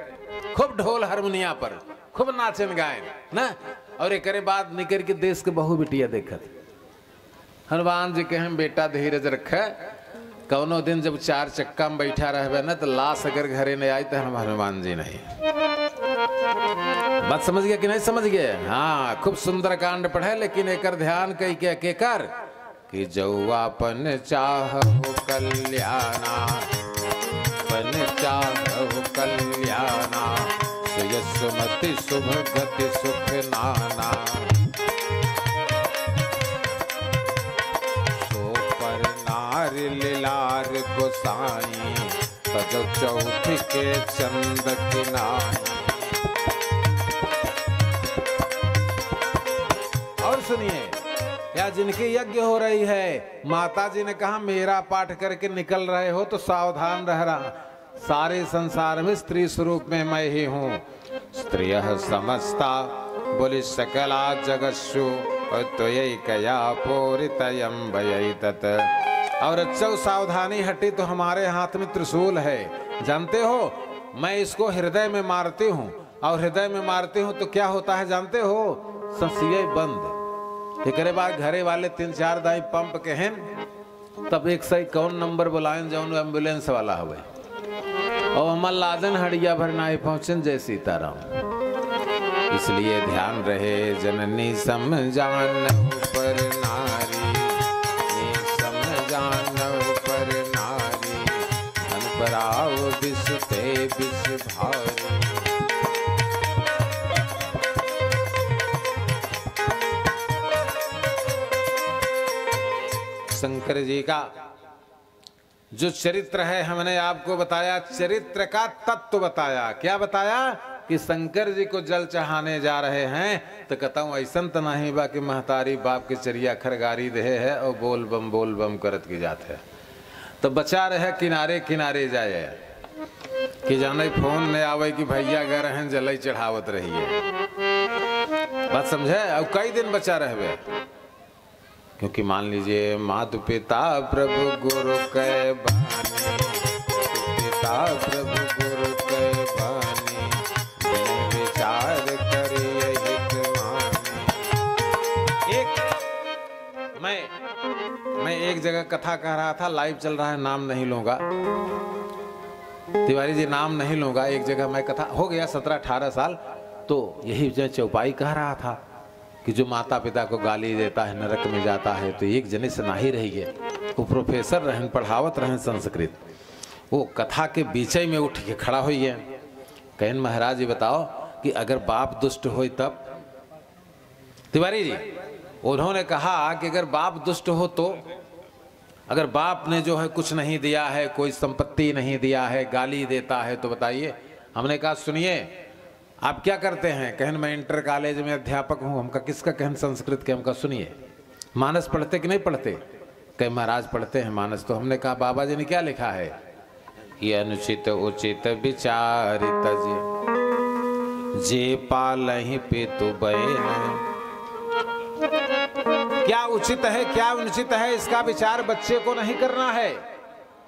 खूब ढोल हारमोनिया पर, खूब नाचन गायन ना, और एक बाद निकल के देश के बहु बिटिया देखत। हनुमान जी के हम बेटा धीरज रखे, कौनो दिन जब 4 चक्का में बैठा रहे ना तो लाश अगर घरे नहीं आई तो हम हनुमान जी नहीं। बात समझ गया कि नहीं समझ गया? हाँ, खूब सुंदरकांड पढ़े, लेकिन एक ध्यान कई के कर कि जौआपन चाहु कल्याणा, पन चाहु कल्याणा, सुयसुमति शुभ गति सुख नाना, सो पर नार लीलार गोसाई, तज चौथ के चंद किनाई। और सुनिए, या जिनकी यज्ञ हो रही है, माता जी ने कहा मेरा पाठ करके निकल रहे हो तो सावधान रह रहा, सारे संसार में स्त्री स्वरूप में मैं ही हूँ। स्त्रियः समस्ता बोली सकला जगत्सु त्वयैकया पूरितयं वयैतत्। और अच्छा सावधानी हटी तो हमारे हाथ में त्रिशूल है, जानते हो? मैं इसको हृदय में मारती हूँ, और हृदय में मारती हूँ तो क्या होता है जानते हो? ससिए बंद। एक बाद घरे वाले 3-4 दाई पंप के हैं, तब 151 नंबर बुलाएं जौन एम्बुलेंस वाला हुए, और हमार लाजन हड़िया भरना ही पहुंचन जय सीताराम। इसलिए ध्यान रहे जननी समझान पर नारी, समझान पर नारी, धन पराव विष ते विष भारी। शंकर जी का जो चरित्र है हमने आपको बताया, चरित्र का तत्व बताया। क्या बताया? कि शंकर जी को जल चढ़ाने जा रहे हैं तो कहता हूँ ऐसा तो नहीं बा कि महतारी बाप के चरिया खरगारी दे है और बोल बम करत की जात है, तो बचा रहे किनारे किनारे जाए कि जाने फोन नहीं आवे कि भैया गए हैं जलई चढ़ावत रहिए। बात समझे? और कई दिन बचा रहे क्योंकि मान लीजिए मातु पिता प्रभु गुरु कै बानी, पिता प्रभु गुरु कै बानी, बिन विचार करिए हित मानी। मैं एक जगह कथा कह रहा था, लाइव चल रहा है, नाम नहीं लूंगा, तिवारी जी नाम नहीं लूंगा। एक जगह मैं कथा, हो गया 17-18 साल, तो यही जो चौपाई कह रहा था कि जो माता पिता को गाली देता है नरक में जाता है। तो एक जने से नाही रही है, वो प्रोफेसर रहन, पढ़ावत रहन संस्कृत, वो कथा के बीच में उठ के खड़ा हुई है, कहन महाराज जी बताओ कि अगर बाप दुष्ट हो तब। तिवारी जी उन्होंने कहा कि अगर बाप दुष्ट हो तो, अगर बाप ने जो है कुछ नहीं दिया है, कोई संपत्ति नहीं दिया है, गाली देता है, तो बताइए। हमने कहा सुनिए आप क्या करते हैं? कहन मैं इंटर कॉलेज में अध्यापक हूँ। हमका किसका? कहन संस्कृत के। हमका सुनिए मानस पढ़ते कि नहीं पढ़ते? कहे महाराज पढ़ते हैं मानस। तो हमने कहा बाबा जी ने क्या लिखा है? ये अनुचित उचित विचारित जे पालहि पितु बहन। क्या उचित है क्या अनुचित है, इसका विचार बच्चे को नहीं करना है।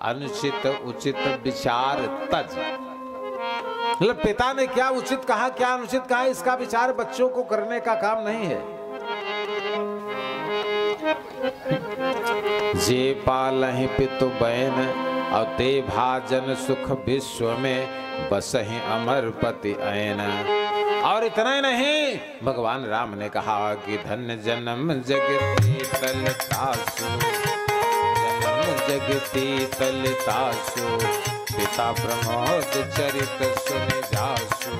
अनुचित उचित विचार तज, मतलब पिता ने क्या उचित कहा क्या अनुचित कहा, इसका विचार बच्चों को करने का काम नहीं है। जे पालहि पितु बहन और ते भाजन सुख विश्व में बसहि अमरपति ऐन। और इतना ही नहीं, भगवान राम ने कहा कि धन्य जन्म जगती तलतासु, जन्म जगती तलतासु, पिता प्रमोद चरित सुन जासु।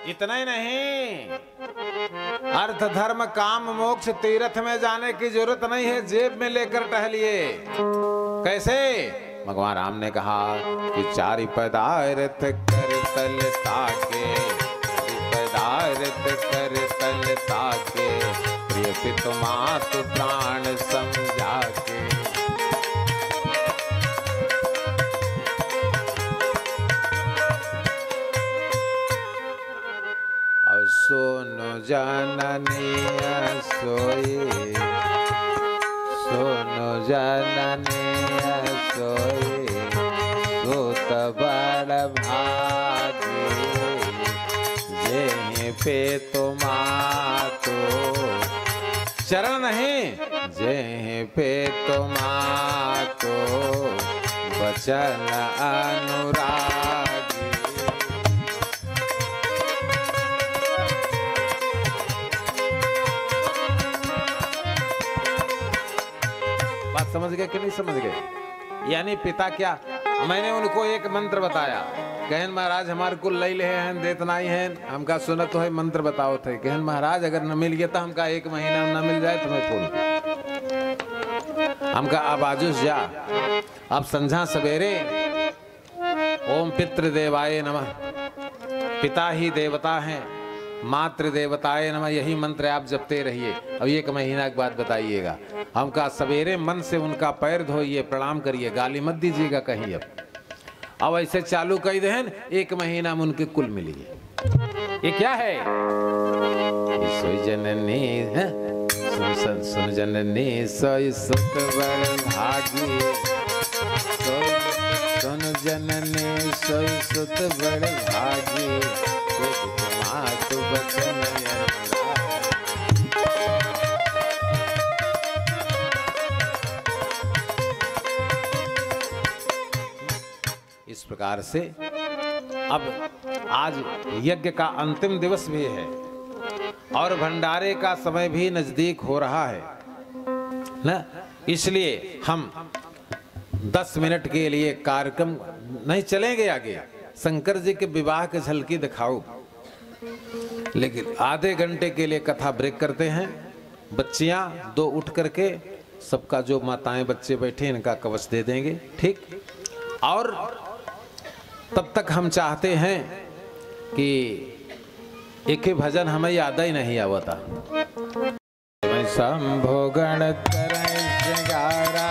इतना ही नहीं, अर्थ धर्म काम मोक्ष तीर्थ में जाने की जरूरत नहीं है, जेब में लेकर टहलिए। कैसे? भगवान राम ने कहा कि चारि पदार्थ कर तल ताके, पदार्थ कर तल ताके, प्रिय पितु मातु प्राण समझा के। सोनो जननी सोई, सोनो जननी सोई, सोत बड़ भागी, जे पे तुमातो चरण नहीं, जे पे तुमातो वचन अनुरागी। समझ गए कि नहीं समझ गए? यानी पिता क्या, मैंने उनको एक मंत्र बताया, कहन महाराज हमारे कुल लई ले हैं देतना ही है, हमका सुनत तो है मंत्र बताओ थे। कहन महाराज अगर न मिल गया तो हमका 1 महीना न मिल जाए तुम्हें फोन, हमका अब आजुस जा, अब संझा सवेरे ओम पितृदेवाय नमः, पिता ही देवता हैं, मातृ देवताए नमः, यही मंत्र आप जपते रहिए। अब 1 महीना के बाद बताइएगा। हमका सवेरे मन से उनका पैर धोइए, प्रणाम करिए, गाली मत दीजिएगा कहीं। अब ऐसे चालू कर दें, 1 महीना में उनके कुल मिलिए। ये क्या है? सोई जननी है, सुन जननी सोई सुत बड़ भागी, सुन जननी सोई सुत बड़ भागी, मातु बचन। इस प्रकार से अब आज यज्ञ का अंतिम दिवस भी है और भंडारे का समय भी नजदीक हो रहा है ना, इसलिए हम 10 मिनट के लिए कार्यक्रम नहीं चलेंगे आगे। शंकर जी के विवाह की झलकी दिखाओ, लेकिन आधे घंटे के लिए कथा ब्रेक करते हैं। बच्चियां 2 उठ करके सबका जो माताएं बच्चे बैठे इनका कवच दे देंगे, ठीक। और तब तक हम चाहते हैं कि एक ही भजन हमें याद ही नहीं आवता। शंभो गण करय श्रृंगारा,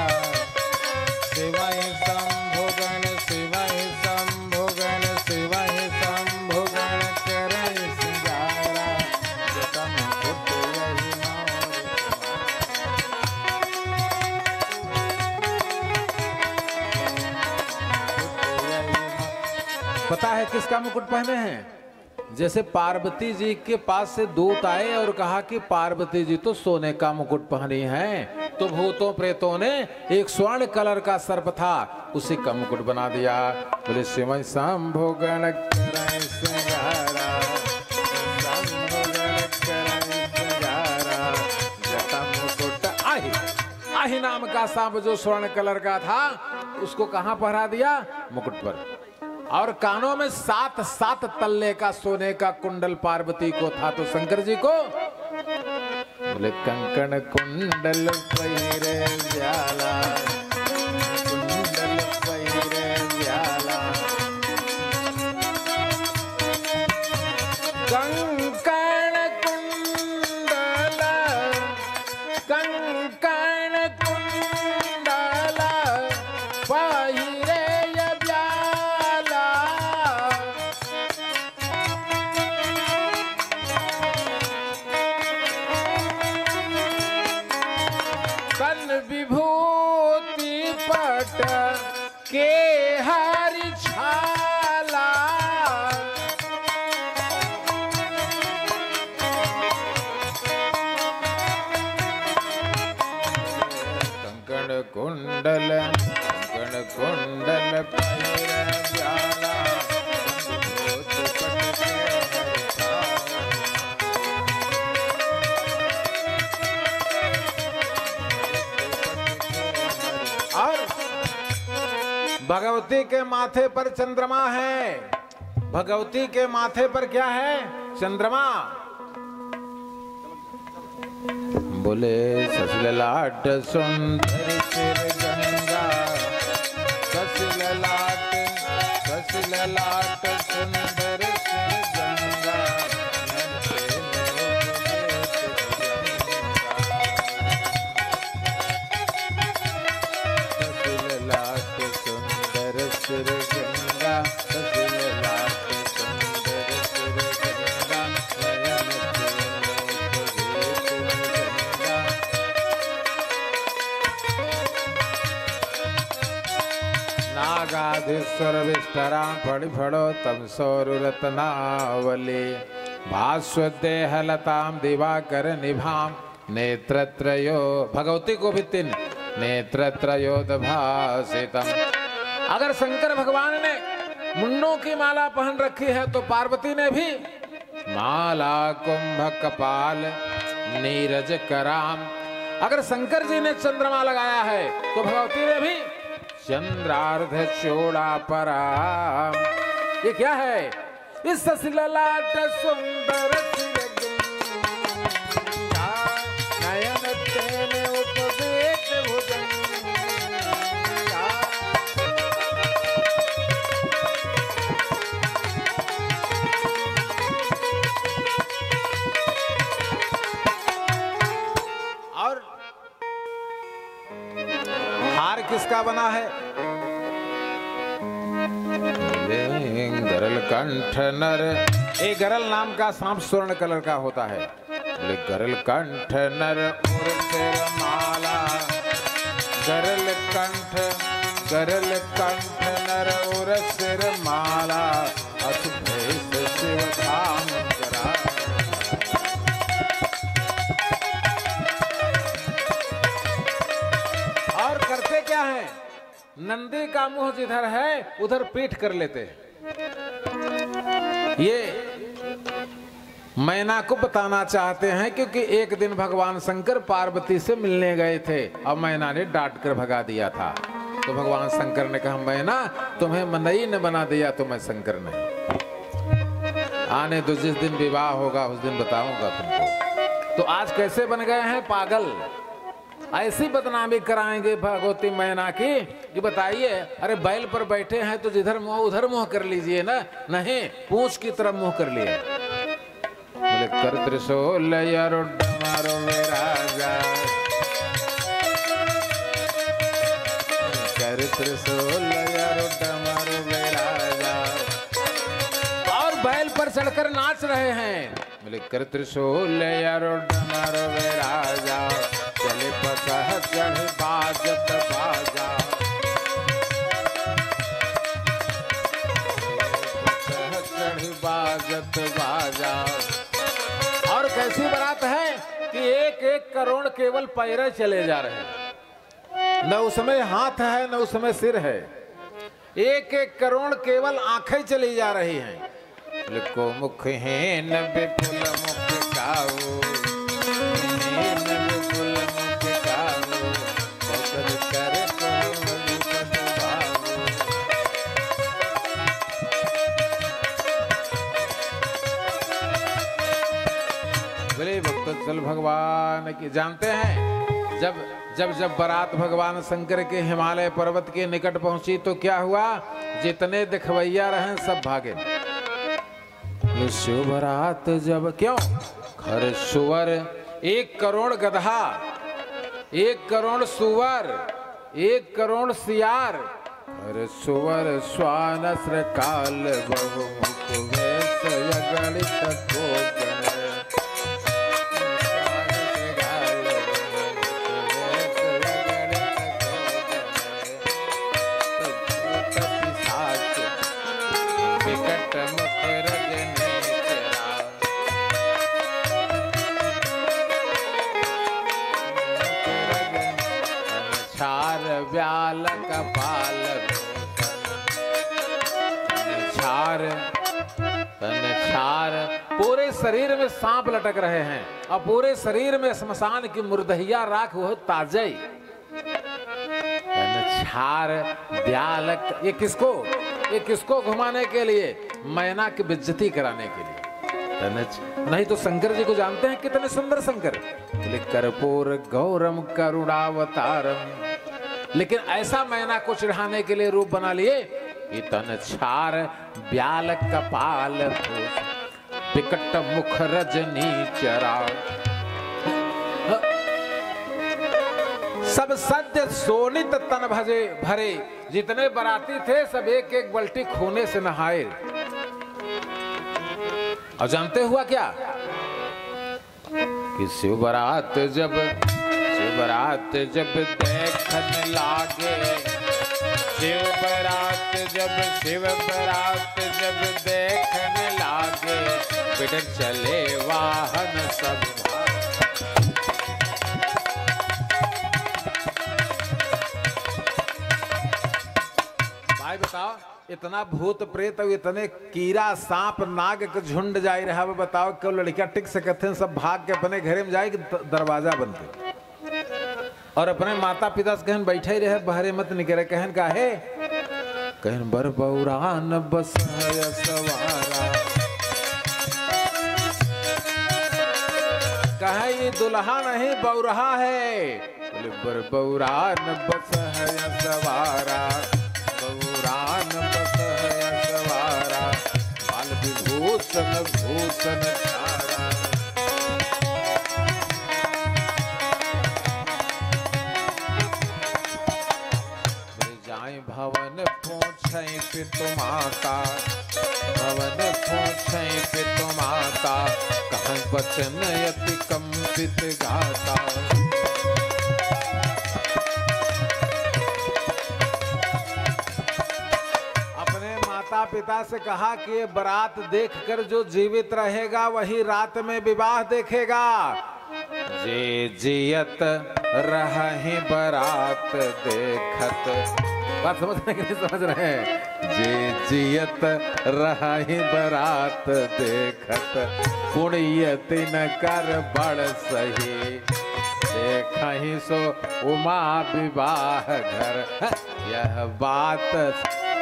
शिवाय शंभो गण, शिवाय शंभो गण, शिवाय शंभो पता है किसका मुकुट पहने हैं? जैसे पार्वती जी के पास से दूत आए और कहा कि पार्वती जी तो सोने का मुकुट पहनी है, तो भूतों प्रेतों ने एक स्वर्ण कलर का सर्प था उसी का मुकुट बना दिया। बोले शिव शंभो गण करई सिंगारा, शंभो गण करई सिंगारा, जटा मुकुट आही। आही नाम का सांप जो स्वर्ण कलर का था उसको कहां पहरा दिया? मुकुट पर। और कानों में 7 तल्ले का सोने का कुंडल पार्वती को था, तो शंकर जी को बोले कंकण कुंडल पहिरे व्याला, कुंडल पहिरे व्याला, कंकण कुंडल, कंकण कुंडल पहिरे विभूति पट के हरि छाला, कंकण कुंडल, कंकण कुंडल पहिरे व्याला, विभूति पट के हरि और भगवती के माथे पर चंद्रमा है। भगवती के माथे पर क्या है? चंद्रमा। बोले ससललाट सुंदर सिर गंगा, ससललाट, ससललाट सुंदर सिर गंगा, सिर गंगा, ससललाट सुंदर सिर गंगा, नयन गंगा। नागाधीश्वर विस्तरा पढ़ फड़ो तम सौर रत्नावली, भास्वदेह लताम दिवाकर निभाम, नेत्रत्रयो। भगवती को भी 3 नेत्रत्रयोदभासितम। अगर शंकर भगवान ने मुन्नों की माला पहन रखी है तो पार्वती ने भी माला कुंभ कपाल नीरज कराम। अगर शंकर जी ने चंद्रमा लगाया है तो भगवती ने भी चंद्रार्ध चूड़ा पराम। ये क्या है? इस ससललाट सुंदर नयन तेने उपवेत भुजंगा। और हार किसका बना है? गरल कंठ नर। एक गरल नाम का सांप स्वर्ण कलर का होता है। गरल कंठ नर उर सिर माला, गरल कंठ नर उर सिर माला, अशुभेश शिव धाम करा। और करते क्या है? नंदी का मुंह जिधर है उधर पीठ कर लेते। ये मैना को बताना चाहते हैं क्योंकि एक दिन भगवान शंकर पार्वती से मिलने गए थे और मैना ने डांट कर भगा दिया था। तो भगवान शंकर ने कहा मैना तुम्हें मनई ने बना दिया तो मैं शंकर नहीं। आने तो जिस दिन विवाह होगा उस दिन बताऊंगा तुमको। तो आज कैसे बन गए हैं पागल? ऐसी बदनामी कराएंगे भगवती मैना की कि बताइए, अरे बैल पर बैठे हैं तो जिधर मुंह उधर मुंह कर लीजिए ना, नहीं पूंछ की तरफ मुंह कर लिए। बोले कर त्रिशूल मारो राजा, कर त्रिशूल मारो राजा। और बैल पर चढ़कर नाच रहे हैं। बोले कर त्रिशूल मारो राजा, चले पसह चढ़ बाजत बाजा। करोड़ केवल पैर चले जा रहे हैं, न उसमें हाथ है न उसमें सिर है। 1-1 करोड़ केवल आंखें चली जा रही हैं। को मुख है न विपुल मुख काऊ, बोले भक्तवत्सल भगवान की। जानते हैं जब बारात भगवान शंकर के हिमालय पर्वत के निकट पहुंची तो क्या हुआ? जितने दिखवैया रहे सब भागे। शिव बारात जब क्यों खर सुवर 1 करोड़ गधा, 1 करोड़ सुवर, 1 करोड़ सियार, खर सुवर स्वानस्र काल बहुमुख वैस गणित को व्याल कपाल छार, पूरे शरीर में सांप लटक रहे हैं और पूरे शरीर में श्मशान की मुर्दहिया राख वो ताजे छार व्याल। ये किसको घुमाने के लिए? मैना की बेइज्जती कराने के लिए। नहीं तो शंकर जी को जानते हैं कितने सुंदर शंकर। कर्पूर गौरम करुणावतारम, लेकिन ऐसा मैना को चिढ़ाने के लिए रूप बना लिए कि तन छार ब्याल कपाल विकट मुख रजनी चरा। सब सद्य सोनित तन भरे, जितने बराती थे सब 1-1 बल्टी खूने से नहाए। और जानते हुआ क्या कि शिव बारात जब देखने लागे, शिव बारात जब देखने लागे, बिड़ चले वाहन सब। भाई बताओ, इतना भूत प्रेत और इतने कीड़ा सांप नाग के झुंड जाई रहा, बताओ क्यों लड़कियां टिक सकते हैं? सब भाग के अपने घरे में जाए कि दरवाजा बनते और अपने माता पिता से कहन बैठे ही रहे, बहरे मत निकले। कहन का है? कहन बर बौरान बस है सवारा, कहे ये दुल्हा नहीं बौरहा है। बोले बर बौरान बस है सवारा, बौरान बस है सवारा, बाल विभूषण भूषण छारा। भवन पूछे पितु माता, भवन पूछे पितु माता, कहं वचन अति कंपित गाता। अपने माता पिता से कहा कि ये बारात देखकर जो जीवित रहेगा वही रात में विवाह देखेगा। जे जियत रही बारात देखत, बात समझ रहे कि नहीं समझ रहे हैं? जे जियत रही बारात देखत, पुण्य तिन कर बड़ सही, देखहि सो उमा विवाह घर। यह बात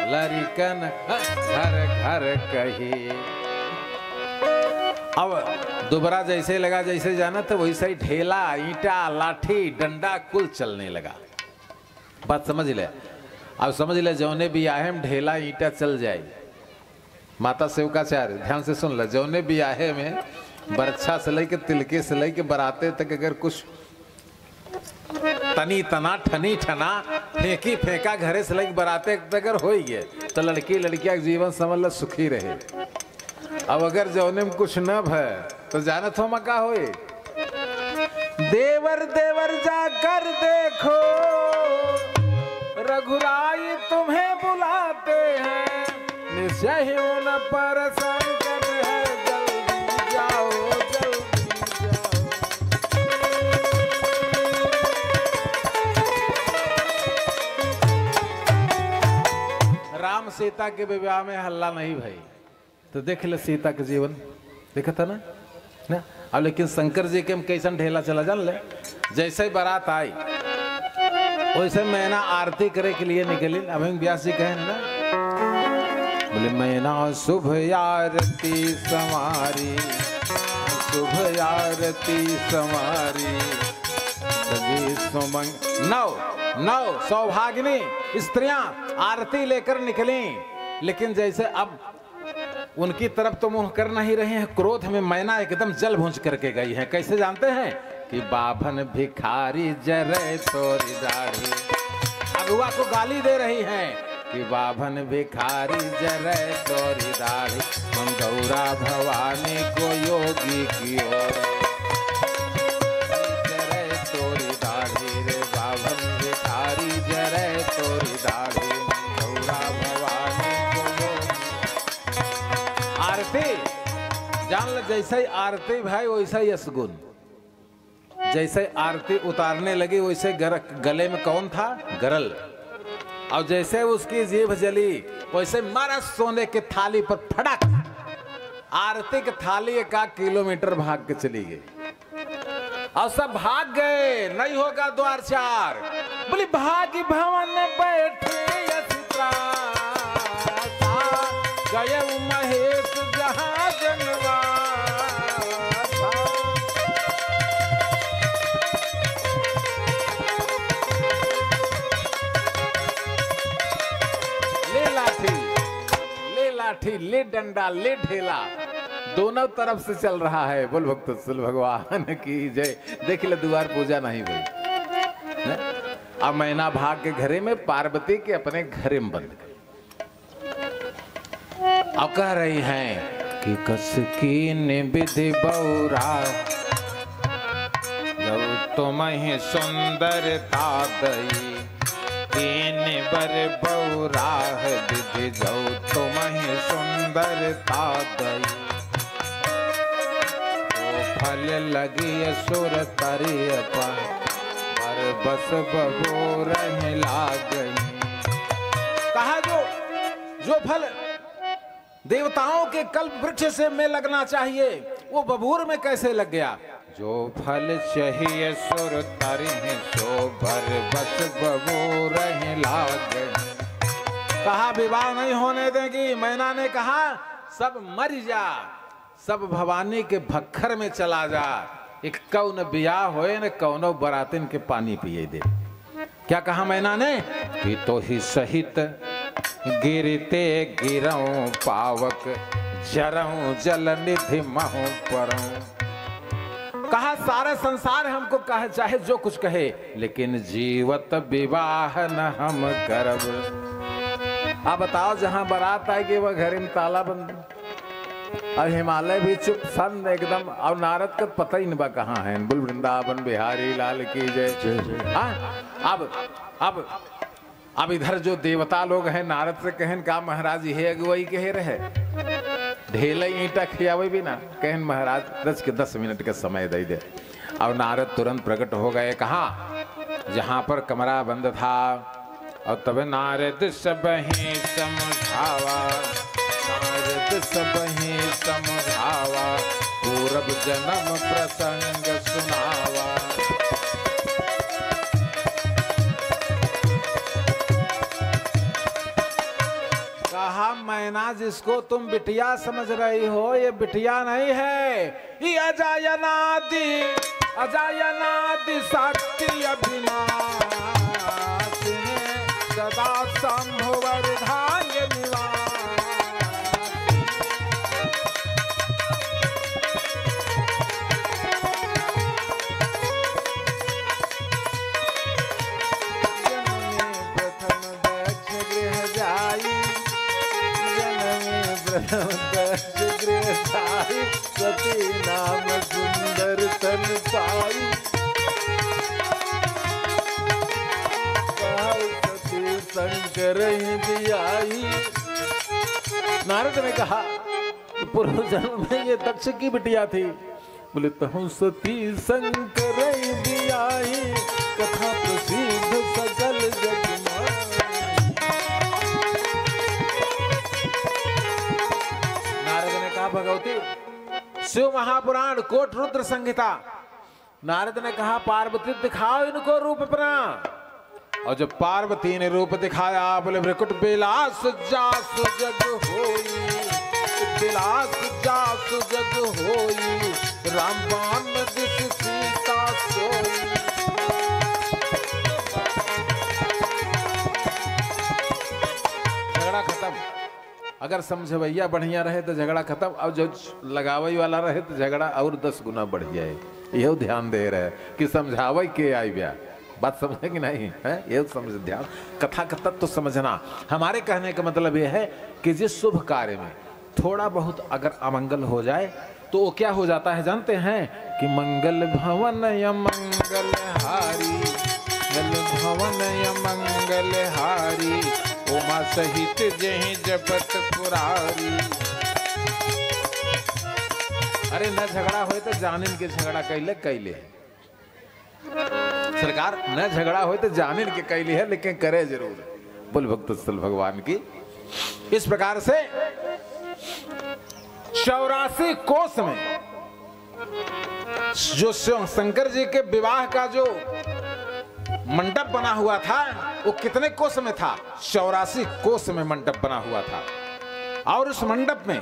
लड़कन घर घर कही। अब दोबारा जैसे लगा जैसे जाना था वैसे ही ढेला ईंटा लाठी डंडा कुल चलने लगा। बात समझ ले? अब समझ ले, जौने भी आहे में ढेला ईंटा चल जाए। माता सेवकाचार्य ध्यान से सुन ले, जौने भी आहे में बरछा से लेके तिलके से लेके बराते तक अगर कुछ तनी तना ठनी ठना फेंकी फेंका घरे से लेके बराते तक अगर हो गए तो लड़की लड़किया जीवन समझ ल सुखी रहे। अब अगर जौने में कुछ न है तो जानत हो मका होए। देवर देवर जाकर देखो, रघुराई तुम्हें बुलाते हैं, निश्चय ही उन पर संकट है, जल्दी जाओ जल्दी जाओ। राम सीता के विवाह में हल्ला नहीं भाई। तो देख ले सीता के जीवन, देखा था ना ना। अब लेकिन शंकर जी के हम कैसन ढेला चला जान ले। जैसे ही बारात आई वैसे मैना आरती करे के लिए निकली। अब व्यास जी कहे ना, बोले मैना शुभ आरती संवारी, शुभ आरती संवारी। नौ सौभागिनी स्त्रियां आरती लेकर निकली, लेकिन जैसे अब उनकी तरफ तो मुंह कर नहीं रहे हैं, क्रोध में मैना एकदम जल भूंज करके गई है। कैसे जानते हैं कि बाभन भिखारी जरे तोरी दाढ़ी। अगुआ को गाली दे रही हैं कि बाभन भिखारी जरे तोरी दाढ़ी, मंगौरा भवानी को योगी की ओर जरे तोरी दाढ़ी रे। बाभन भिखारी जरे तोरी दाढ़ी, मंगौरा भवानी को योगी। आरती जान ल, जैसे ही आरती भाई वैसे ही असगुन। जैसे आरती उतारने लगी वैसे गले में कौन था, गरल। और जैसे उसकी जीभ जली वैसे मारा सोने के थाली पर फड़क। आरती की थाली 1 किलोमीटर भाग के चली गई और सब भाग गए, नहीं होगा द्वार 4। बोली भागी भवन बैठे गए महेश जहां जनवा। लाठी ले डंडा ले ढेला, दोनों तरफ से चल रहा है। बोल भक्त सुल भगवान की जय। देख ले द्वार पूजा नहीं हुई। अब मैना भाग के घरे में, पार्वती के अपने घरे में बंद गई। अब कह रही हैं कि कस की निविधि बौरा, जब तुम्हें सुंदरता दई, तीन बर बौरा विधि जो तुम्हें सुंदरता दई। तो फल लगी सुर तरिय पर बस बबूर ला गई। कहा जो फल देवताओं के कल्प वृक्ष से में लगना चाहिए वो बबूर में कैसे लग गया। जो फल चाहिए सुर तरी सो भर बस बबूर ला गई। कहा विवाह नहीं होने देगी। मैना ने कहा सब मर जा, सब भवानी के भक्खर में चला जा। एक कौन बियाह होए न कौनो बरातिन के पानी पिए दे। क्या कहा मैना ने कि तो ही सहित गिरते गिरऊं पावक, जरऊं जल निधि महु परऊं। कहा सारा संसार हमको कहे चाहे जो कुछ कहे, लेकिन जीवत विवाह न हम करब। आप बताओ जहां बारात आएगी वह घर में ताला बंद, और हिमालय भी चुप सन एकदम। और नारद का पता ही नहीं बा कहाँ है। बुल वृंदावन बिहारी लाल की जय। अब इधर जो देवता लोग हैं नारद से कहन का महाराज ये अगुवाई कहे रहे, ढेले ईंटा खियावे भी ना, कहन महाराज 10 के 10 मिनट का समय दे दे। अब नारद तुरंत प्रकट हो गए कहाँ, जहां पर कमरा बंद था। और तब नारद सब ही समझावा, नारद सब ही समझावा, पूर्व जन्म प्रसंग सुनावा। कहा मैना जिसको तुम बिटिया समझ रही हो ये बिटिया नहीं है, ये अजायनादि अजायनादि शक्ति अभिनाश सदा संभुवर्धांग निवास। सती नाम सुंदर तन पाई, सती शंकर भी आई। नारद ने कहा पूर्व जन्म में ये दक्ष की बिटिया थी। बोले तो सती शंकर भी आई, कथा प्रसिद्ध सकल जग में। शिव महापुराण कोट रुद्र संहिता। नारद ने कहा पार्वती दिखाओ इनको रूप अपना। और जब पार्वती ने रूप दिखाया बोले भ्रकुट बिलास जासु जग होई, बिलास जासु जग होई, रामबाण दिस सीता सोई। झगड़ा खत्म। अगर समझवैया बढ़िया रहे तो झगड़ा खत्म, और जो लगावई वाला रहे तो झगड़ा और 10 गुना बढ़ जाए। यह ध्यान दे रहे कि समझावई के आई ब्या, बात समझे कि नहीं है? ये समझ, ध्यान, कथा का तत्व तो समझना। हमारे कहने का मतलब यह है कि जिस शुभ कार्य में थोड़ा बहुत अगर अमंगल हो जाए तो वो क्या हो जाता है जानते हैं? कि मंगल भवन या मंगल हारी, मंगल भवन या मंगल हारी, उमा सहित जहि जपत पुरारी। अरे न झगड़ा होए तो जानिन के झगड़ा कैले कैले सरकार, न झगड़ा होए तो जानिन के कैले है, लेकिन करे जरूर। बोल भक्तस्थल भगवान की। इस प्रकार से 84 कोस में जो शंकर जी के विवाह का जो मंडप बना हुआ था वो कितने कोस में था? 84 कोस में मंडप बना हुआ था। और उस मंडप में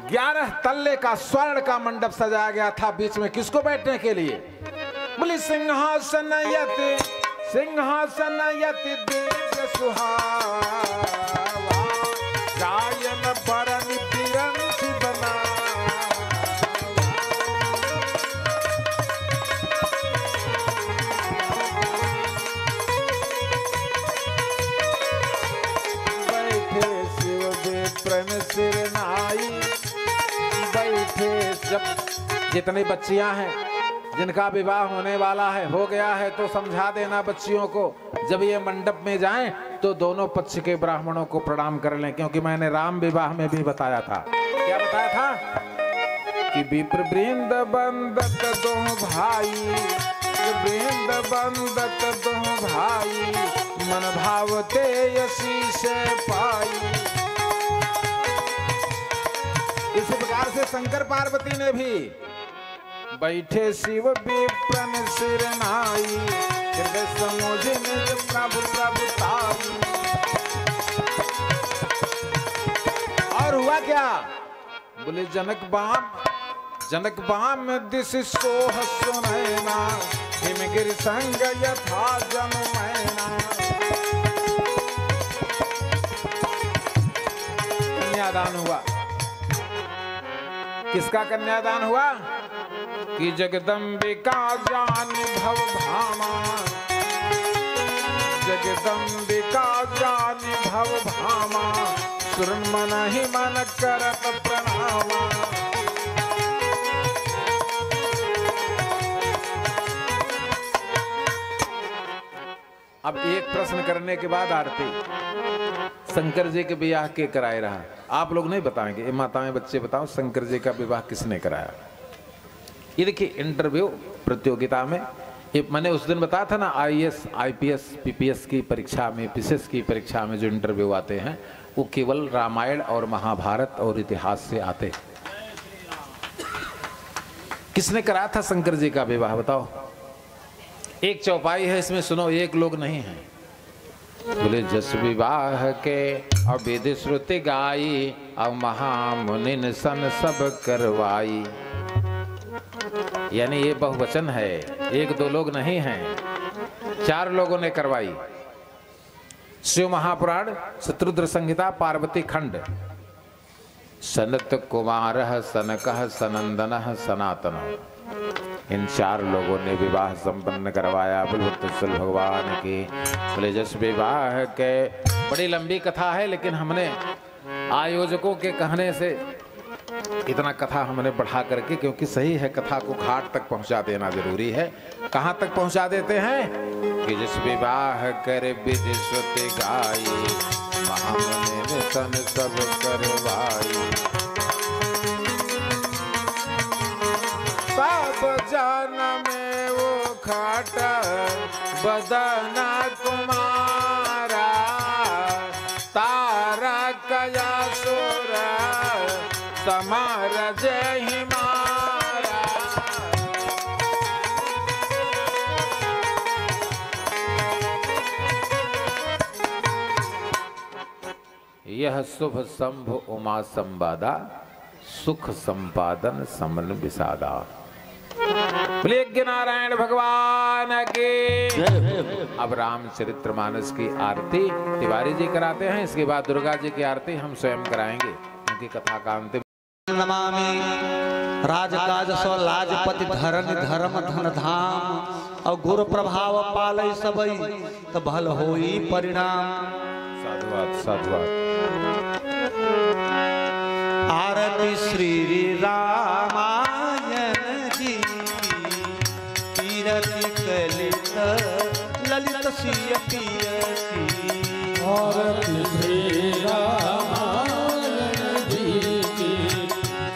11 तल्ले का स्वर्ण का मंडप सजाया गया था। बीच में किसको बैठने के लिए? बोली सिंहासन यति, सिंहासन यति दीर्घ सुहावा, गायन बरन बिरंच बना। बैठे शिव विप्रन सिर नाई, बैठे। जब जितनी बच्चियां हैं जिनका विवाह होने वाला है, हो गया है, तो समझा देना बच्चियों को, जब ये मंडप में जाएं तो दोनों पक्ष के ब्राह्मणों को प्रणाम कर लें। क्योंकि मैंने राम विवाह में भी बताया था। क्या बताया था? कि विप्र वृंद बंदत दो भाई, वृंद बंदत दो भाई, मन भावते यसी से पाई। इस प्रकार से शंकर पार्वती ने भी बैठे शिव विप्रन सिर नाई, हृदय समोझ निज प्रभु प्रभुताई। और हुआ क्या? बोले जनक बाम दिस सोह सुनैना, हिमगिर संग यथा जम मैना। कन्यादान हुआ। किसका कन्यादान हुआ? कि जगदम्बिका जान भव भामा, जगदम्बिका जान भव भामा, सुरन मन ही मन करत प्रणामा। अब एक प्रश्न करने के बाद आरती। शंकर जी के विवाह के कराए रहा? आप लोग नहीं बताएंगे, माताएं बच्चे बताओ शंकर जी का विवाह किसने कराया? ये देखिए इंटरव्यू प्रतियोगिता में, ये मैंने उस दिन बताया था ना, आईएएस आईपीएस पीपीएस की परीक्षा में, पीसीएस की परीक्षा में जो इंटरव्यू आते हैं वो केवल रामायण और महाभारत और इतिहास से आते हैं। किसने कराया था शंकर जी का विवाह बताओ? एक चौपाई है इसमें, सुनो, एक लोग नहीं है। बोले जस विवाह के और वेद श्रुति गाई, और महामुनिन सन सब करवाई। यानी ये बहुवचन है, एक दो लोग नहीं हैं, 4 लोगों ने करवाई। शिव महापुराण शत्रुद्र संहिता पार्वती खंड। सनत कुमार सनक सनंदन सनातन, इन 4 लोगों ने विवाह संपन्न करवाया। बुलबुल भगवान की। बोले जस विवाह के, बड़ी लंबी कथा है लेकिन हमने आयोजकों के कहने से इतना कथा हमने बढ़ा करके, क्योंकि सही है कथा को घाट तक पहुंचा देना जरूरी है। कहाँ तक पहुंचा देते हैं? कि जिस विवाह कर विधि श्रुति गाई, महामुनि सन सब करवाई। सब जान में वो खाट बदना कुमारा, तारा कया सुर समार जय हिमा। यह शुभ संभ उमा संवादा सुख संपादन समन विषादा। नारायण भगवान के। अब रामचरितमानस की आरती तिवारी जी कराते हैं, इसके बाद दुर्गा जी की आरती हम स्वयं कराएंगे, उनकी कथा का अंतिम। नमामि राजकाज सो लाजपति धरन धर्म धन धाम और गुरु प्रभाव पालय सबई तो भल होई परिणाम। साधुवाद साधुवाद। आरती श्री रामायण जी कीरति कलित ललित सिय पिय की। आरती श्री रामायण जी की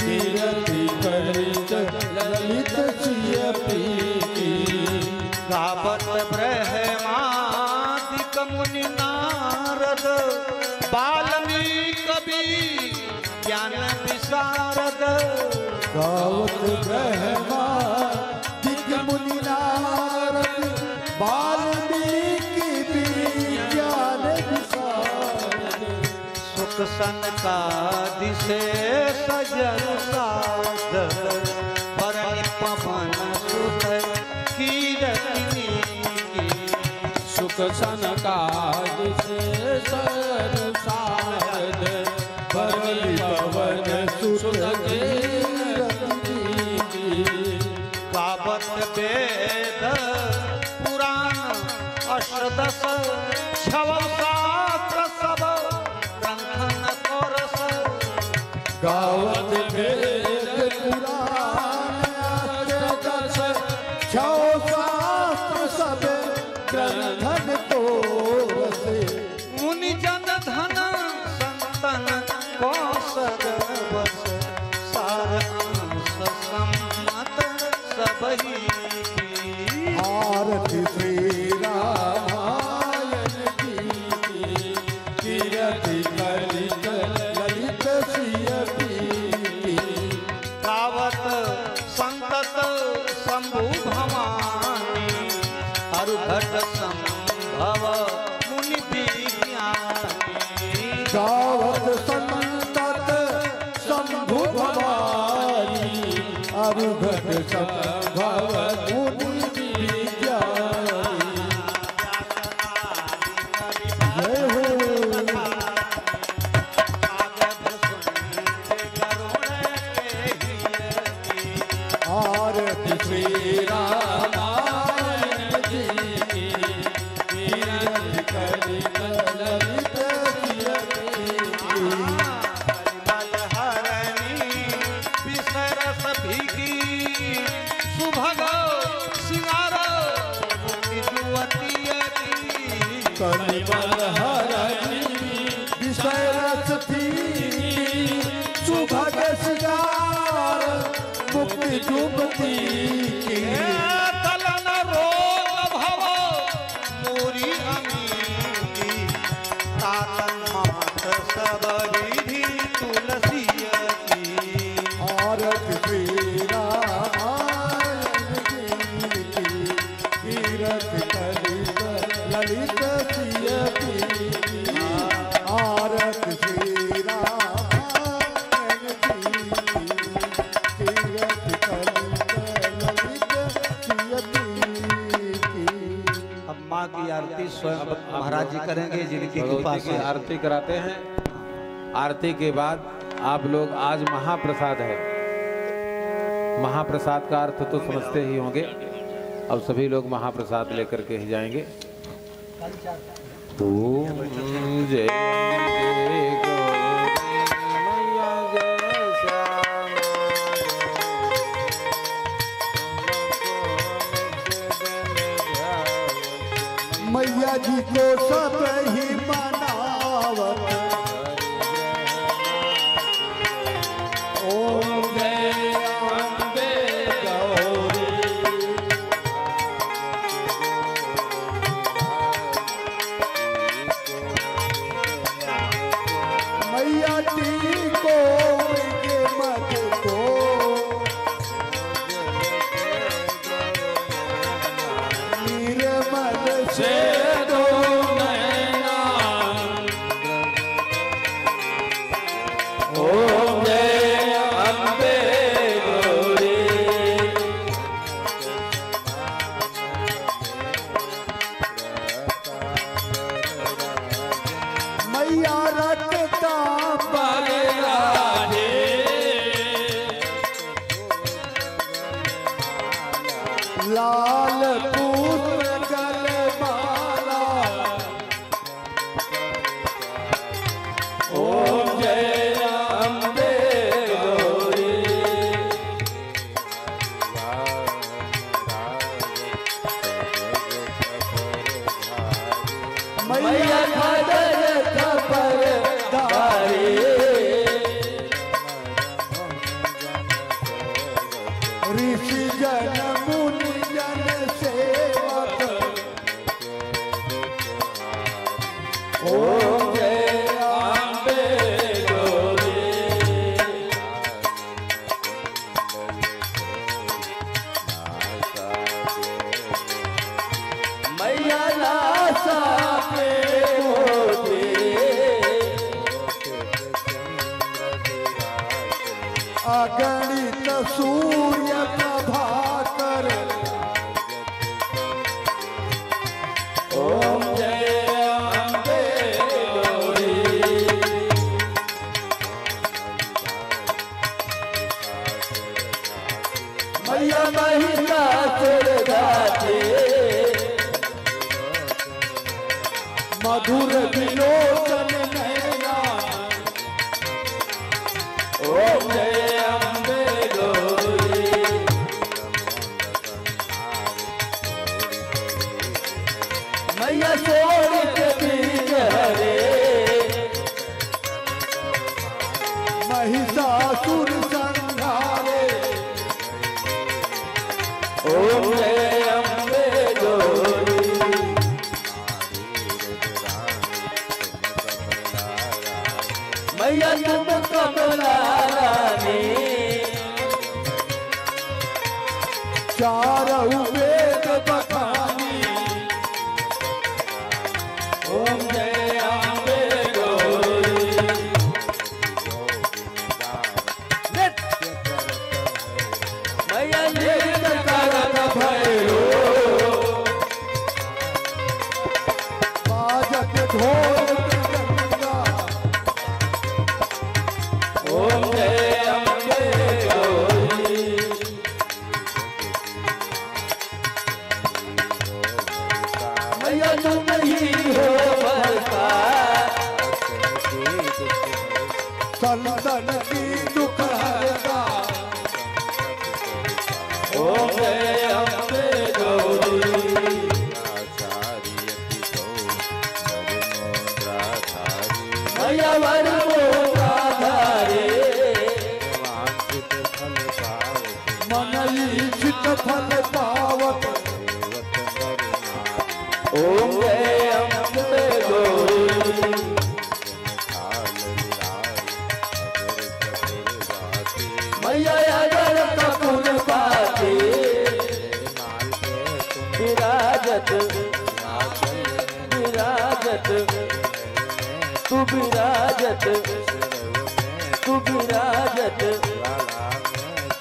कीरति कलित ललित सिय पिय की। गावत ब्रह्मादिक मुनि नारद वाल्मीकि कवि ज्ञान विशारद। गावत ब्रह्मादिक मुनि नारद वाल्मीकि ज्ञान विशारद। सुख सनकादि से सजन साधक परम पवन सुत कीरति की। सुख सनकादि से सजन साधक परम पवन सुत कीरति की। गावत वेद पुराण अष्टदश छव शास्त्र सब ग्रंथन कोरस। गावत वेद पुराण अष्टदश छव शास्त्र सब ग्रंथन कोरस। मुनि जन धन संतन कौशल बस सार अंश सम्मत सबही। आरती श्री रामायण जी की कीरति कलित ललित सिय की। गावत संतत शंभु भवानी अरुघट संभव मुनि विज्ञानी। गावत संतत शंभु भवानी अरुघट संभव मुनि विज्ञानी। जय हो। आरती श्री रामायण जी की कीरति कलित ललित सिय की। विसरस भीगी सुभग सिंगार जुवतिय की। कलिमल हरणी विसरस भीगी सुभग सिंगार मुक्ति जुवती की। तलन रोग भव मोरी अमीरी तातन मात सब विधि तुलसिय की। आरती श्री रामायण जी की कीरति कलित ललित सिय की। आरती श्री रामायण जी की कीरति कलित ललित सिय की। अब माँ की आरती स्वयं महाराज जी करेंगे जिनकी कृपा भगवती की से। आरती कराते हैं। आरती के बाद आप लोग, आज महाप्रसाद है, महाप्रसाद का अर्थ तो समझते ही होंगे। अब सभी लोग महाप्रसाद लेकर के ही जाएंगे। ओम जय मैया जी को सब ही मनावत। ओम जय अम्बे गौरी। मैया जी को के मत को निर्मल से दो नैन मैया रटता पर राधे लाल पुत्र गले माला ओम जय अम्बे गौरी मैया खदर खपर धारी ऋषि जन मुनि जन सेवक ओम जय अम्बे गौरी मैया लासा पे मोती अगणित सूर्य प्रभाकर ओम जय अम्बे गौरी मैया महिषासुर घाटी मधुर विलोचन नैना ओम जय अम्बे गौरी मैया छोड़ के बीज हरे महिषासुर संहारे ओम जय अम्बे गौरी मैया तुम कमला रानी चारहु वेद बखानी ओम जय अम्बे गौरी मैया नृत्य करत भैरो बाजत ढोल गंगा ओम जय अम्बे गौरी मैया तुम ही हो बरसा संतन की दुख हरता ओम जय अम्बे गौरी मैया वर मोराधारे मन इच्छित फल पावत ओम जय अम्बे गौरी मैया अगर कपूर पाती विराजत विराजत तू विराजत तू विराजत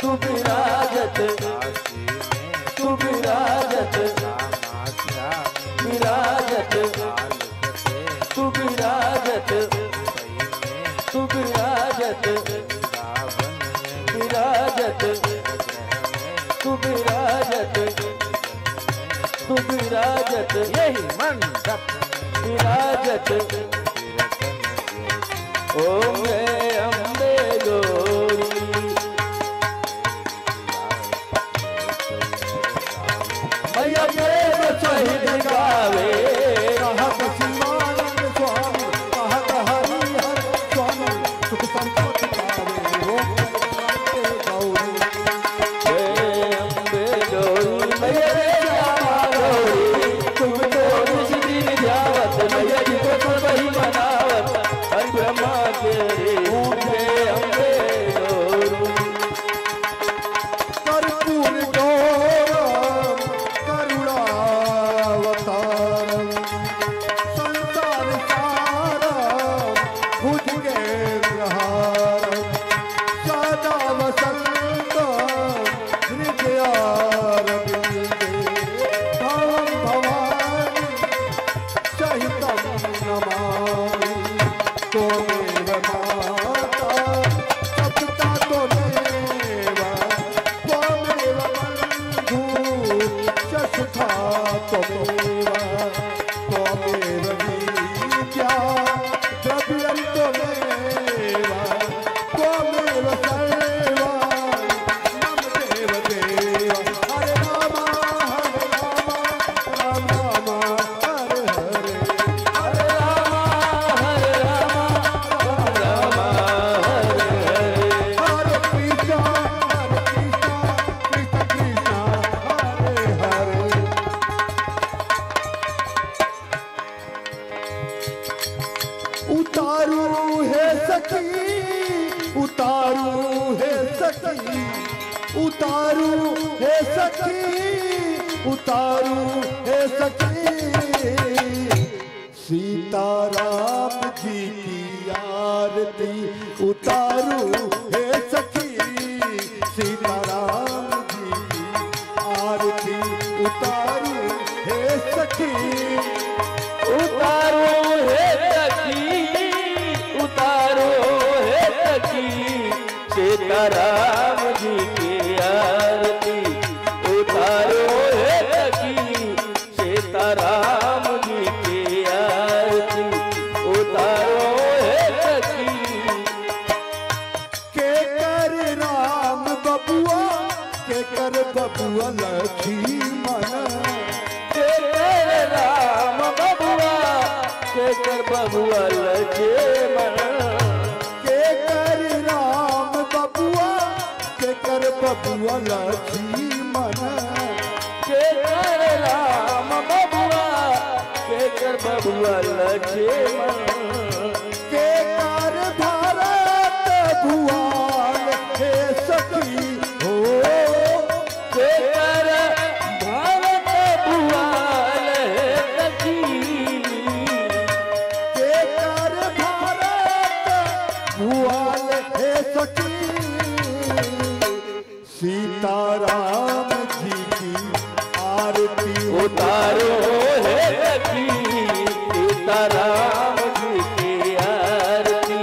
तू विराजत तू विराजत विराजत तू विराजत तू विराजत विराजत तू विराजत तू विराजत यही मंडप विराजत ओम जय अम्बे गौरी मैया प्रेम सहित गावे कहत शिवानंद स्वामी कहत हरिहर स्वामी सुख संपत्ति पावे ओम जय अम्बे गौरी मैया रे श्यामा गौरी तुम तो निज दिन जावत मैया जी को तो उतारू है सखी, उतारू है सखी, उतारू है सखी, उतारू है सखी। सीताराम जी की आरती उतारू है सखी, सीताराम जी की आरती उतारू है सखी। उतारो है सखी, उतारो है सखी, सीताराम जी की आरती उतारो है सखी, सीताराम जी की आरती उतारो है सखी। के कर राम बबुआ, के कर बबुआ लक्ष्मण, के कर राम बबुआ, के कर बबुआ लक्ष्मण, के कर राम बबुआ, के कर बबुआ लक्ष्मण। के कर राम बबुआ, के कर बबुआ लक्ष्मण, के कर भारत भुआल हे सखी हो, के कर भारत भुआल है सखी, के कर भारत भुआल हे सखी। सीताराम जी की आरती उतारो है सखी, सीताराम जी की आरती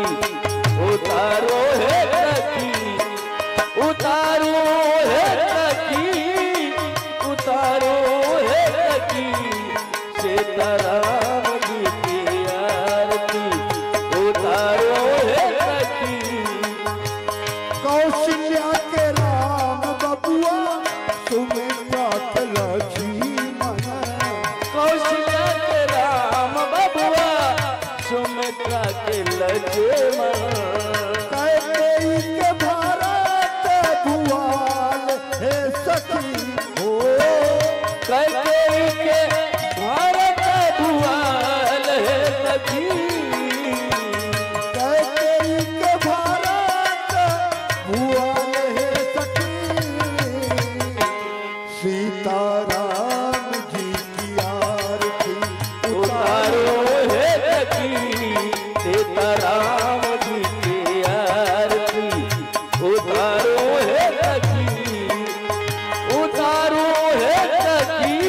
उतारो है सखी, उतारो है सखी, उतारो है सखी, सीताराम जी की आरती उतारो है सखी। कौशल्या के राम बबुआ, सुमित्रा के लक्ष्मण, कौशल्या के राम बबुआ, सुमित्रा के लक्ष्मण, कैकेयी के भारत भुआल हे सखी हो, कैकेयी के भारत भुआल है सखी, कैकेयी के भारत भुआल हे सखी। सीताराम जी की आरती उतारो है सखी, सीताराम जी की आरती उतारो है सखी, उतारो है सखी,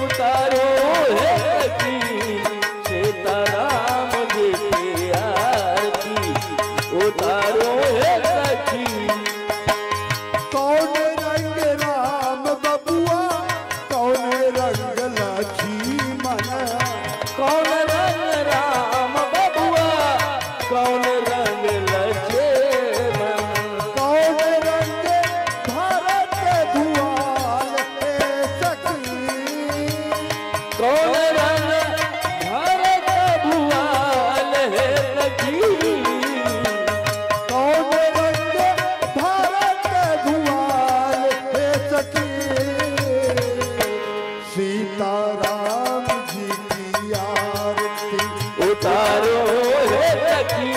उतारो है सखी, सीताराम जी की आरती उतारो है सखी। कौन रंग राम बबुआ, कौन रंग लक्ष्मण, कौन रंग राम बबुआ, कौन रंग लक्ष्मण, कौन रंग भारत भुआल हे सखी, कौन रंग भारत भुआल है सखी, कौन रंग भारत भुआल हे सखी। सीताराम जी की आरती उतारो है सखी,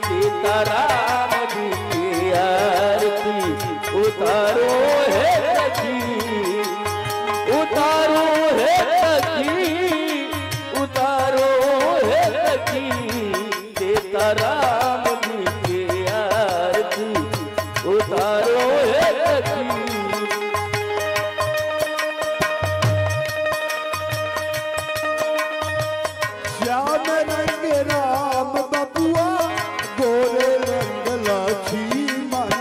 सीताराम जी की आरती उतारो है सखी, उतारो है सखी, उतारो है सखी, सीताराम जी की आरती उतारो है सखी। श्याम रंग राम बबुआ, गोरे रंग लक्ष्मण,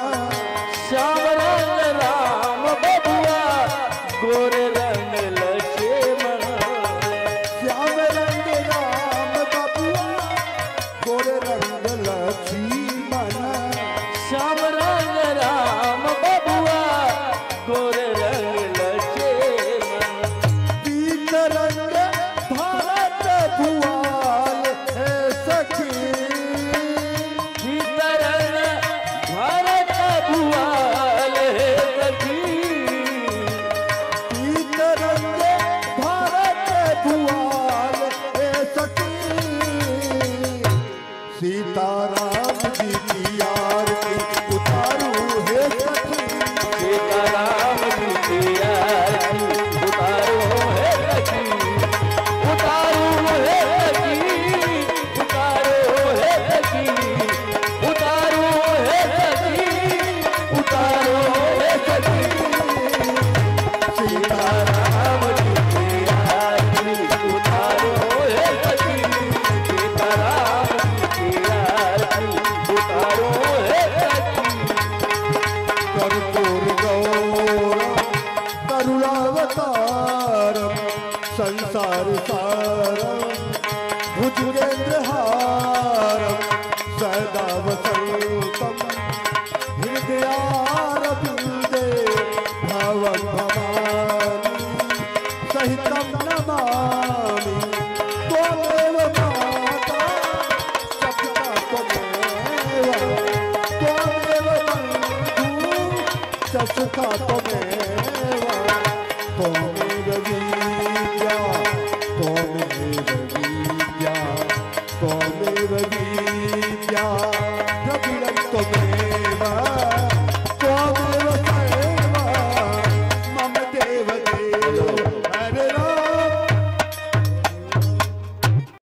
श्याम रंग राम बबुआ, गोरे रंग लक्ष्मण, श्याम रंग राम बबुआ, गोरे रंग जी की आरती उतारू हे सखी सीताराम जी की आरती उतारो है सखी उतारो है सखी उतारो है सखी उतारो है सखी उतारो है सखी सीताराम जी की आरती उतारो है सखी सीताराम जी की आरती उतारो है सखी कर्पूर गौरम करुणावतारम संसार सारम भुजगेन्द्रहारम सदा वसंतम हृदयारविंदे भवं भवानी सहितं नमामि त्वमेव माता सखा त्वमेव त्वमेव बन्धु सखा त्वमेव